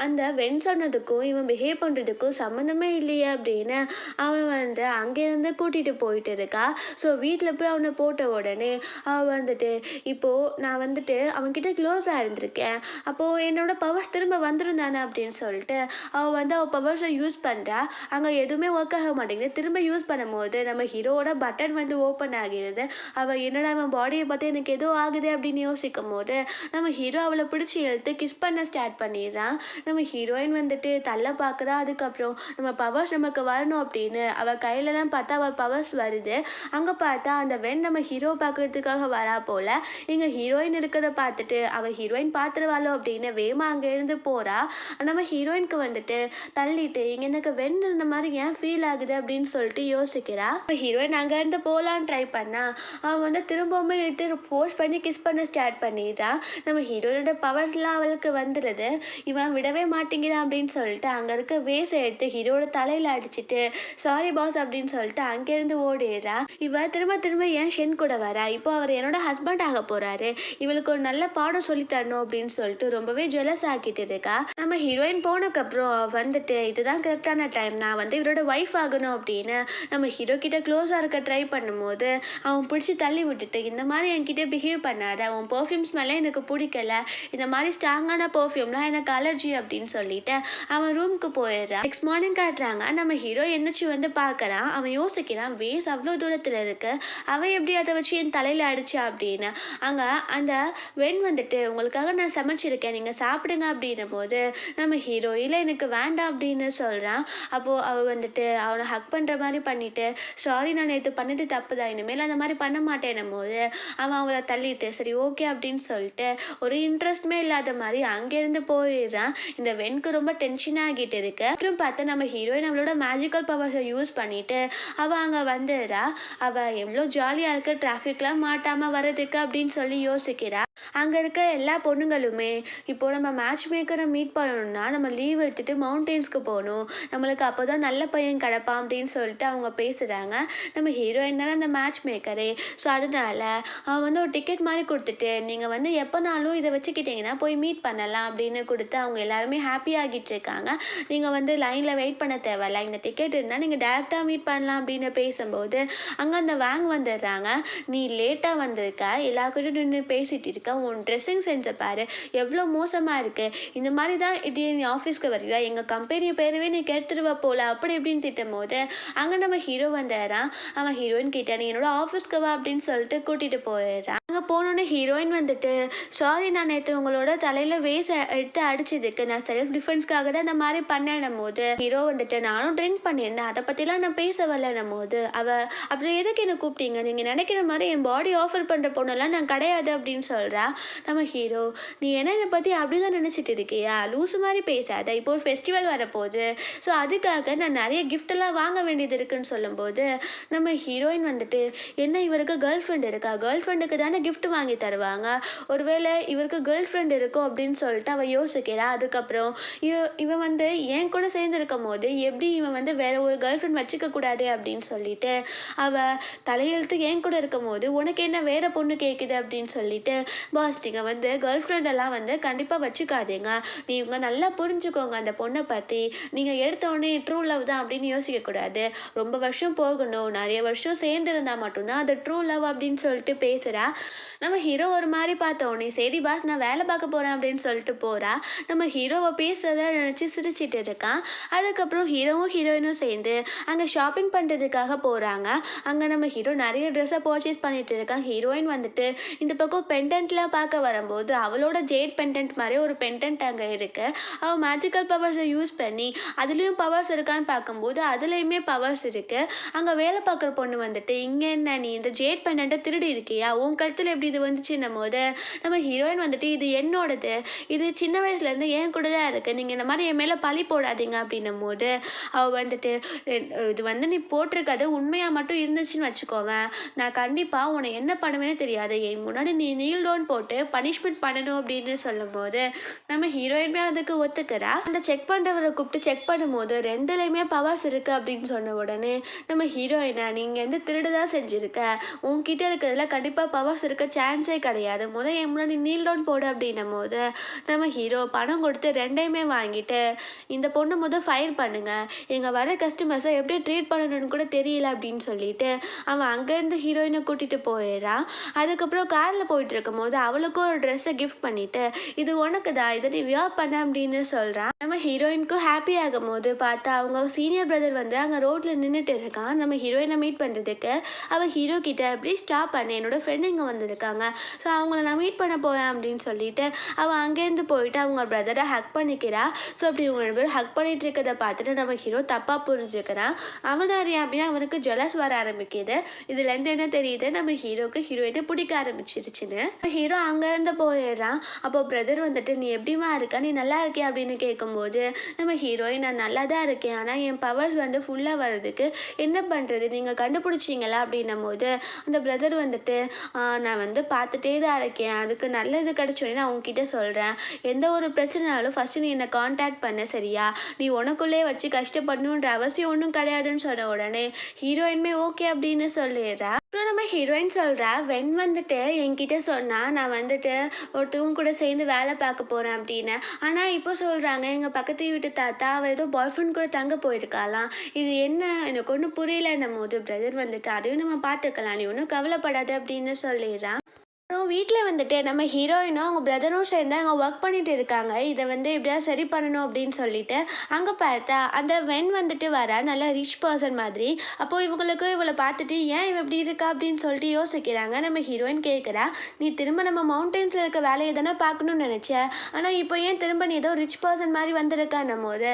அந்த வென் சொன்னதுக்கும் இவன் பிஹேவ் பண்ணுறதுக்கும் சம்மந்தமே இல்லையே அப்படின்னு அவன் வந்து அங்கேருந்து கூட்டிகிட்டு போயிட்டு இருக்கா. ஸோ வீட்டில் போய் அவனை போட்ட உடனே அவள் வந்துட்டு இப்போது நான் வந்துட்டு அவன்கிட்ட க்ளோஸாக இருந்திருக்கேன், அப்போது என்னோட பவர்ஸ் திரும்ப வந்துடும் தானே அப்படின்னு சொல்லிட்டு அவள் வந்து அவள் பவர்ஸை யூஸ் பண்ணுறா. அங்கே எதுவுமே ஒர்க் ஆக மாட்டேங்குது. திரும்ப யூஸ் பண்ணும்போது நம்ம ஹீரோவோட பட்டன் வந்து ஓப்பன் ஆகிறது. அவள் என்னடா அவன் பாடியை பார்த்து எனக்கு ஏதோ ஆகுது அப்படின்னு யோசிக்கும் போது நம்ம ஹீரோ அவளை பிடிச்சி இழுத்து கிஸ் பண்ண ஸ்டார்ட் பண்ணிடுறான். நம்ம ஹீரோயின் வந்துட்டு தள்ள பார்க்குறா. அதுக்கப்புறம் நம்ம பவர்ஸ் நமக்கு வரணும் அப்படின்னு அவள் கையிலலாம் பார்த்தா அவள் பவர்ஸ் வருது. அங்கே பார்த்தா அந்த வென் நம்ம ஹீரோ பார்க்கறதுக்காக வரா போல். இங்கே ஹீரோயின் இருக்கிறத பார்த்துட்டு அவள் ஹீரோயின் பார்த்துருவாளோ அப்படின்னு வேகமாக அங்கேருந்து போகிறா. நம்ம ஹீரோயினுக்கு வந்துட்டு தள்ளிட்டு இங்கே எனக்கு வென் இந்த மாதிரி ஏன் ஃபீல் ஆகுது அப்படின்னு சொல்லிட்டு யோசிக்கிறா. ஹீரோயின் அங்கேருந்து போகலான்னு ட்ரை பண்ணா. அவன் வந்து திரும்பவுமே எடுத்து ஃபோர்ஸ் பண்ணி கிஸ் பண்ண ஸ்டார்ட் பண்ணிடுறான். நம்ம ஹீரோயினோட பவர்ஸ்லாம் அவளுக்கு வந்துடுது. இவன் விடவே மாட்டேங்கிறான் அப்படின்னு சொல்லிட்டு அங்கே இருக்க வேஸை எடுத்து ஹீரோட தலையில் அடிச்சுட்டு சாரி பாஸ் அப்படின்னு சொல்லிட்டு அங்கேருந்து ஓடிடுறா. இவ திரும்ப திரும்ப ஏன் ஷென் கூட வரா, இப்போ அவர் என்னோட ஹஸ்பண்ட் ஆக போறாரு, இவளுக்கு ஒரு நல்ல பாடம் சொல்லி தரணும் அப்படின்னு சொல்லிட்டு ரொம்பவே ஜெலஸ் ஆக்கிட்டு இருக்கா. நம்ம ஹீரோயின் போனதுக்கப்புறம் வந்துட்டு இதுதான் கரெக்டான டைம், நான் வந்து இவரோட ஒய்ஃப் ஆகணும் அப்படின்னு நம்ம ஹீரோ கிட்ட க்ளோஸாக இருக்க ட்ரை பண்ணும்போது அவன் பிடிச்சி தள்ளி விட்டுட்டு இந்த மாதிரி என்கிட்ட பிஹேவ் பண்ணாத, உன் பர்ஃப்யூம் ஸ்மெல்லே எனக்கு பிடிக்கல, இந்த மாதிரி ஸ்ட்ராங்கான பர்ஃப்யூம்லாம் எனக்கு அலர்ஜி அப்படின்னு சொல்லிட்டு அவன் ரூமுக்கு போயிடுறான். நெக்ஸ்ட் மார்னிங் காட்டுறாங்க. நம்ம ஹீரோ எந்திரிச்சு வந்து பார்க்குறான். அவன் யோசிக்கிறான், வேஸ் அவ்வளோ தூரத்தில் இருக்கு, அவன் எப்படி அதை வச்சு என் தலையில் அடிச்சா அப்படின்னு. அங்கே அந்த வென் வந்துட்டு உங்களுக்காக நான் சமைச்சிருக்கேன், நீங்கள் சாப்பிடுங்க அப்படின்னும் போது நம்ம ஹீரோ இல்லை எனக்கு வேண்டாம் அப்படின்னு சொல்கிறான். அப்போது அவள் வந்துட்டு அவனை ஹக் பண்ணுற மாதிரி பண்ணிட்டு சாரி நான் நேற்று பண்ணது தப்பு தான், இனிமேல் அந்த மாதிரி பண்ண மாட்டேன்னும் போது அவன் அவளை தள்ளிட்டு சரி ஓகே அப்படின்னு சொல்லிட்டு ஒரு இன்ட்ரெஸ்ட்மே இல்லாத மாதிரி அங்கேருந்து போயிடுறான். இந்த வென்க்கு ரொம்ப டென்ஷன் ஆகிட்டு இருக்கு. அப்புறம் பார்த்தா நம்ம ஹீரோயின் அவளோட மேஜிக்கல் பவர்ஸை யூஸ் பண்ணிட்டு அவள் அங்கே வந்துடுறா. அவள் எவ்வளோ ஜாலியாக இருக்கு டிராஃபிக்லாம் மாட்டாமல் வர்றதுக்கு அப்படின்னு சொல்லி யோசிக்கிறா. அங்கே இருக்க எல்லா பொண்ணுங்களுமே இப்போ நம்ம மேட்ச் மேக்கரை மீட் பண்ணணும்னா நம்ம லீவ் எடுத்துகிட்டு மவுண்டெயின்ஸ்க்கு போகணும், நம்மளுக்கு அப்போ தான் நல்ல பையன் கிடப்பான் அப்படின்னு சொல்லிட்டு அவங்க பேசுகிறாங்க. நம்ம ஹீரோயின் தானே அந்த மேட்ச் மேக்கரே, ஸோ அதனால அவன் வந்து ஒரு டிக்கெட் மாதிரி கொடுத்துட்டு நீங்கள் வந்து எப்போனாலும் இதை வச்சுக்கிட்டிங்கன்னா போய் மீட் பண்ணலாம் அப்படின்னு கொடுத்து அவங்க எல்லாருமே ஹாப்பி ஆகிட்டு இருக்காங்க. நீங்கள் வந்து லைனில் வெயிட் பண்ண தேவையில்ல, இந்த டிக்கெட் இருந்தால் நீங்கள் டேரெக்டாக மீட் பண்ணலாம் அப்படின்னு பேசும்போது அங்கே அந்த வேங் வந்துடுறாங்க. நீ லேட்டாக வந்திருக்க, எல்லாருக்கிட்டும் நின்று பேசிகிட்டு இருக்க, உன் ட்ரெஸ்ஸிங் சென்ஸை பாரு எவ்வளோ மோசமாக இருக்குது, இந்த மாதிரி தான் இப்படி நீ ஆஃபீஸ்க்கு வருவியா, எங்கள் கம்பெனி பேரவே நீ கெடுத்துருவா போல அப்படி இப்படின்னு திட்டும் போது அங்கே நம்ம ஹீரோ வந்துடுறான். அவன் ஹீரோயின் கிட்ட நீ என்னோட ஆஃபீஸ்க்கு வா அப்படின்னு சொல்லிட்டு கூட்டிகிட்டு போயிடுறான். அங்கே போனோன்னே ஹீரோயின் வந்துட்டு சாரி நான் நேற்று உங்களோட தலையில் வேஸ் எடுத்து அடிச்சதுக்கு நான் செல்ஃப் டிஃபென்ஸ்க்காக தான் இந்த மாதிரி பண்ணணும் போது ஹீரோ வந்துட்டு நானும் ட்ரிங்க் பண்ணியிருந்தேன், அதை பற்றிலாம் நான் பேச வரலன்னும் போது அப்புறம் எதுக்கு என்ன கூப்பிட்டீங்க, நீங்கள் நினைக்கிற மாதிரி என் பாடி ஆஃபர் பண்ணுற பொண்ணெல்லாம் நான் கிடையாது அப்படின்னு சொல்கிறா. நம்ம ஹீரோ நீ என்ன என்னை பற்றி அப்படி தான் நினச்சிட்டு இருக்கியா, லூசு மாதிரி பேசாத, இப்போ ஒரு ஃபெஸ்டிவல் வரப்போகுது, ஸோ அதுக்காக நான் நிறைய கிஃப்டெல்லாம் வாங்க வேண்டியது இருக்குன்னு சொல்லும்போது நம்ம ஹீரோயின் வந்துட்டு என்ன இவருக்கு கேர்ள் ஃப்ரெண்ட் இருக்கா, கேர்ள் ஃப்ரெண்டுக்கு தானே கிஃப்ட் வாங்கி தருவாங்க, ஒருவேளை இவருக்கு கேர்ள் ஃப்ரெண்ட் இருக்கும் அப்படின்னு சொல்லிட்டு அவள் யோசிக்கிறா. அதுக்கப்புறம் இவன் வந்து என் கூட சேர்ந்து இருக்கும் போது எப்படி இவன் வந்து வேற ஒரு கேர்ள் ஃப்ரெண்ட் வச்சுக்க கூடாது அப்படின்னு சொல்லிட்டு அவள் தலையெழுத்து என் கூட இருக்கும் போது உனக்கு என்ன வேற பொண்ணு கேட்குது அப்படின்னு சொல்லிட்டு பாஸ் நீங்கள் வந்து கேர்ள் ஃப்ரெண்டெல்லாம் வந்து கண்டிப்பாக வச்சுக்காதீங்க, நீங்கள் நல்லா புரிஞ்சுக்கோங்க அந்த பொண்ணை பற்றி, நீங்கள் எடுத்தோடனே ட்ரூ லவ் தான் அப்படின்னு யோசிக்கக்கூடாது, ரொம்ப வருஷம் போகணும், நிறைய வருஷம் சேர்ந்து இருந்தால் மட்டும்தான் அது ட்ரூ லவ் அப்படின்னு சொல்லிட்டு பேசுகிறா. நம்ம ஹீரோ ஒரு மாதிரி பார்த்தோன்னே சரி பாஸ் நான் வேலை பார்க்க போகிறேன் அப்படின்னு சொல்லிட்டு போகிறா. நம்ம ஹீரோவை பேசுகிறத நினச்சி சிரிச்சிட்டு இருக்கான். அதுக்கப்புறம் ஹீரோவும் ஹீரோயினும் சேர்ந்து அங்கே ஷாப்பிங் பண்ணுறதுக்காக போகிறாங்க. அங்கே நம்ம ஹீரோ நிறைய ட்ரெஸ்ஸை பர்ச்சேஸ் பண்ணிட்டு இருக்கான். ஹீரோயின் வந்துட்டு இந்த பக்கம் பெண்டன்ட்லாம் பார்க்க வரும்போது அவளோட ஜேட் பெண்டன்ட் மாதிரி ஒரு பெண்டன்ட் அங்கே இருக்குது. அவள் மேஜிக்கல் பவர்ஸை யூஸ் பண்ணி அதுலேயும் பவர்ஸ் இருக்கான்னு பார்க்கும்போது அதுலேயுமே பவர்ஸ் இருக்குது. அங்கே வேலை பார்க்குற பொண்ணு வந்துட்டு இங்கே என்ன நீ இந்த ஜேட் பெண்டன்ட்டை திருடி இருக்கியா, உன் கழுத்தில் எப்படி இது வந்துச்சுன்னும் போது நம்ம ஹீரோயின் வந்துட்டு இது என்னோடது, இது சின்ன வயசுலேருந்து என் கூட தான் இருக்குது, நீங்கள் இந்த மாதிரி என் மேலே பழி போடாதீங்க அப்படின்னும் போது அவள் வந்துட்டு இது வந்து நீ போட்டிருக்காது உண்மையாக மட்டும் இருந்துச்சுன்னு வச்சுக்கோவேன், நான் கண்டிப்பாக உன்னை என்ன பண்ணுவேனே தெரியாது, என் முன்னாடி நீ நீல் டவுன் போட்டு பனிஷ்மெண்ட் பண்ணணும் அப்படின்னு சொல்லும்போது நம்ம ஹீரோயினுமே அதுக்கு ஒத்துக்கிறா. அந்த செக் பண்ணுறவரை கூப்பிட்டு செக் பண்ணும்போது ரெண்டுலேயுமே பவர்ஸ் இருக்குது அப்படின்னு சொன்ன உடனே நம்ம ஹீரோயினை நீங்கள் வந்து திருடு தான் செஞ்சுருக்க, உன்கிட்ட இருக்கிறதுல கண்டிப்பாக பவர்ஸ் இருக்க சான்ஸே கிடையாது, என் முன்னாடி நீல் டவுன் போடு அப்படின்னும் போது நம்ம ஹீரோ பணம் கொடுத்து ரெண்டையுமே வாங்கிட்டு இந்த பொண்ணு ஃபயர் பண்ணுங்க, எங்கள் வர கஸ்டமர்ஸை எப்படி ட்ரீட் பண்ணணும்னு கூட தெரியல அப்படின்னு சொல்லிட்டு அவன் அங்கேருந்து ஹீரோயினை கூட்டிகிட்டு போயிடுறான். அதுக்கப்புறம் காரில் போயிட்டு இருக்கும் போது அவளுக்கும் ஒரு ட்ரெஸ்ஸை கிஃப்ட் பண்ணிட்டு இது உனக்கு தான், இதை நீ வியர் பண்ண அப்படின்னு சொல்கிறான். நம்ம ஹீரோயினுக்கும் ஹாப்பி ஆகும்போது பார்த்தா அவங்க சீனியர் பிரதர் வந்து அங்கே ரோட்டில் நின்றுட்டு இருக்கான். நம்ம ஹீரோயினை மீட் பண்ணுறதுக்கு அவள் ஹீரோ கிட்ட அப்படி ஸ்டாப் பண்ண என்னோட ஃப்ரெண்டு இங்கே வந்திருக்காங்க, ஸோ அவங்கள நான் மீட் பண்ண போகிறேன் அப்படின்னு சொல்லிட்டு அவள் அங்கேருந்து போயிட்டு அவங்க பிரதரை ஹக் பண்ணிக்கிறா. ஸோ அப்படி இவங்க ரெண்டு பேரும் ஹக் பண்ணிட்டு இருக்கிறத பார்த்துட்டு நம்ம ஹீரோ தப்பாக புரிஞ்சுக்கிறான். அவன் அறியாமையே அவனுக்கு ஜெலஸ் வர ஆரம்பிக்குது. இதுலேருந்து என்ன தெரியுது, நம்ம ஹீரோக்கு ஹீரோயினை பிடிக்க ஆரம்பிச்சிருச்சுன்னு. ஹீரோ அங்கேருந்து போயிடுறான். அப்போ பிரதர் வந்துட்டு நீ எப்படிமா இருக்க, நீ நல்லா இருக்கியா அப்படின்னு கேட்கும்போது நம்ம ஹீரோயின் நான் நல்லா தான் இருக்கேன், ஆனால் என் பவர்ஸ் வந்து ஃபுல்லாக வர்றதுக்கு என்ன பண்ணுறது நீங்கள் கண்டுபிடிச்சிங்களா அப்படின்னும் போது அந்த பிரதர் வந்துட்டு நான் வந்து பார்த்துட்டே தான் இருக்கேன், அதுக்கு நல்லது கிடச்சோன்னே நான் உங்ககிட்ட சொல்கிறேன், எந்த ஒரு பிரச்சனைனாலும் ஃபஸ்ட்டு நீ என்னை காண்டாக்ட் பண்ண சரியா, நீ உனக்குள்ளே வச்சு கஷ்டப்படணுன்ற அவசியம் ஒன்றும் கிடையாதுன்னு சொன்ன உடனே ஹீரோயின்மே ஓகே அப்படின்னு சொல்லிடுறா. அப்புறம் நம்ம ஹீரோயின் சொல்கிறா வென் வந்துட்டு என்கிட்ட சொன்னால் நான் வந்துட்டு ஒருத்தவங்க கூட சேர்ந்து வேலை பார்க்க போகிறேன் அப்படின்னு, ஆனால் இப்போ சொல்கிறாங்க எங்கள் பக்கத்து வீட்டு தாத்தா அவள் ஏதோ பாய் ஃப்ரெண்ட் கூட தங்க போயிருக்காளாம், இது என்ன எனக்கு ஒன்றும் புரியலன்னும் போது பிரதர் வந்துட்டு அதையும் நம்ம பார்த்துக்கலாம், நீ ஒன்றும் கவலைப்படாத அப்படின்னு சொல்லிடுறான். அப்புறம் வீட்டில் வந்துட்டு நம்ம ஹீரோயினும் அவங்க பிரதரும் சேர்ந்து அங்கே ஒர்க் பண்ணிட்டு இருக்காங்க. இதை வந்து எப்படியா சரி பண்ணணும் அப்படின்னு சொல்லிட்டு அங்கே பார்த்தா அந்த வென் வந்துட்டு வர நல்ல ரிச் பர்சன் மாதிரி. அப்போது இவங்களுக்கு இவளை பார்த்துட்டு ஏன் இவ இப்படி இருக்கா அப்படின்னு சொல்லிட்டு யோசிக்கிறாங்க. நம்ம ஹீரோயின் கேட்குறா நீ திரும்ப நம்ம மவுண்டன்ஸில் இருக்க வேலையை தானே பார்க்கணும்னு நினச்ச, ஆனால் இப்போ ஏன் திரும்ப நீ ஏதோ ரிச் பர்சன் மாதிரி வந்திருக்கான்னும் போது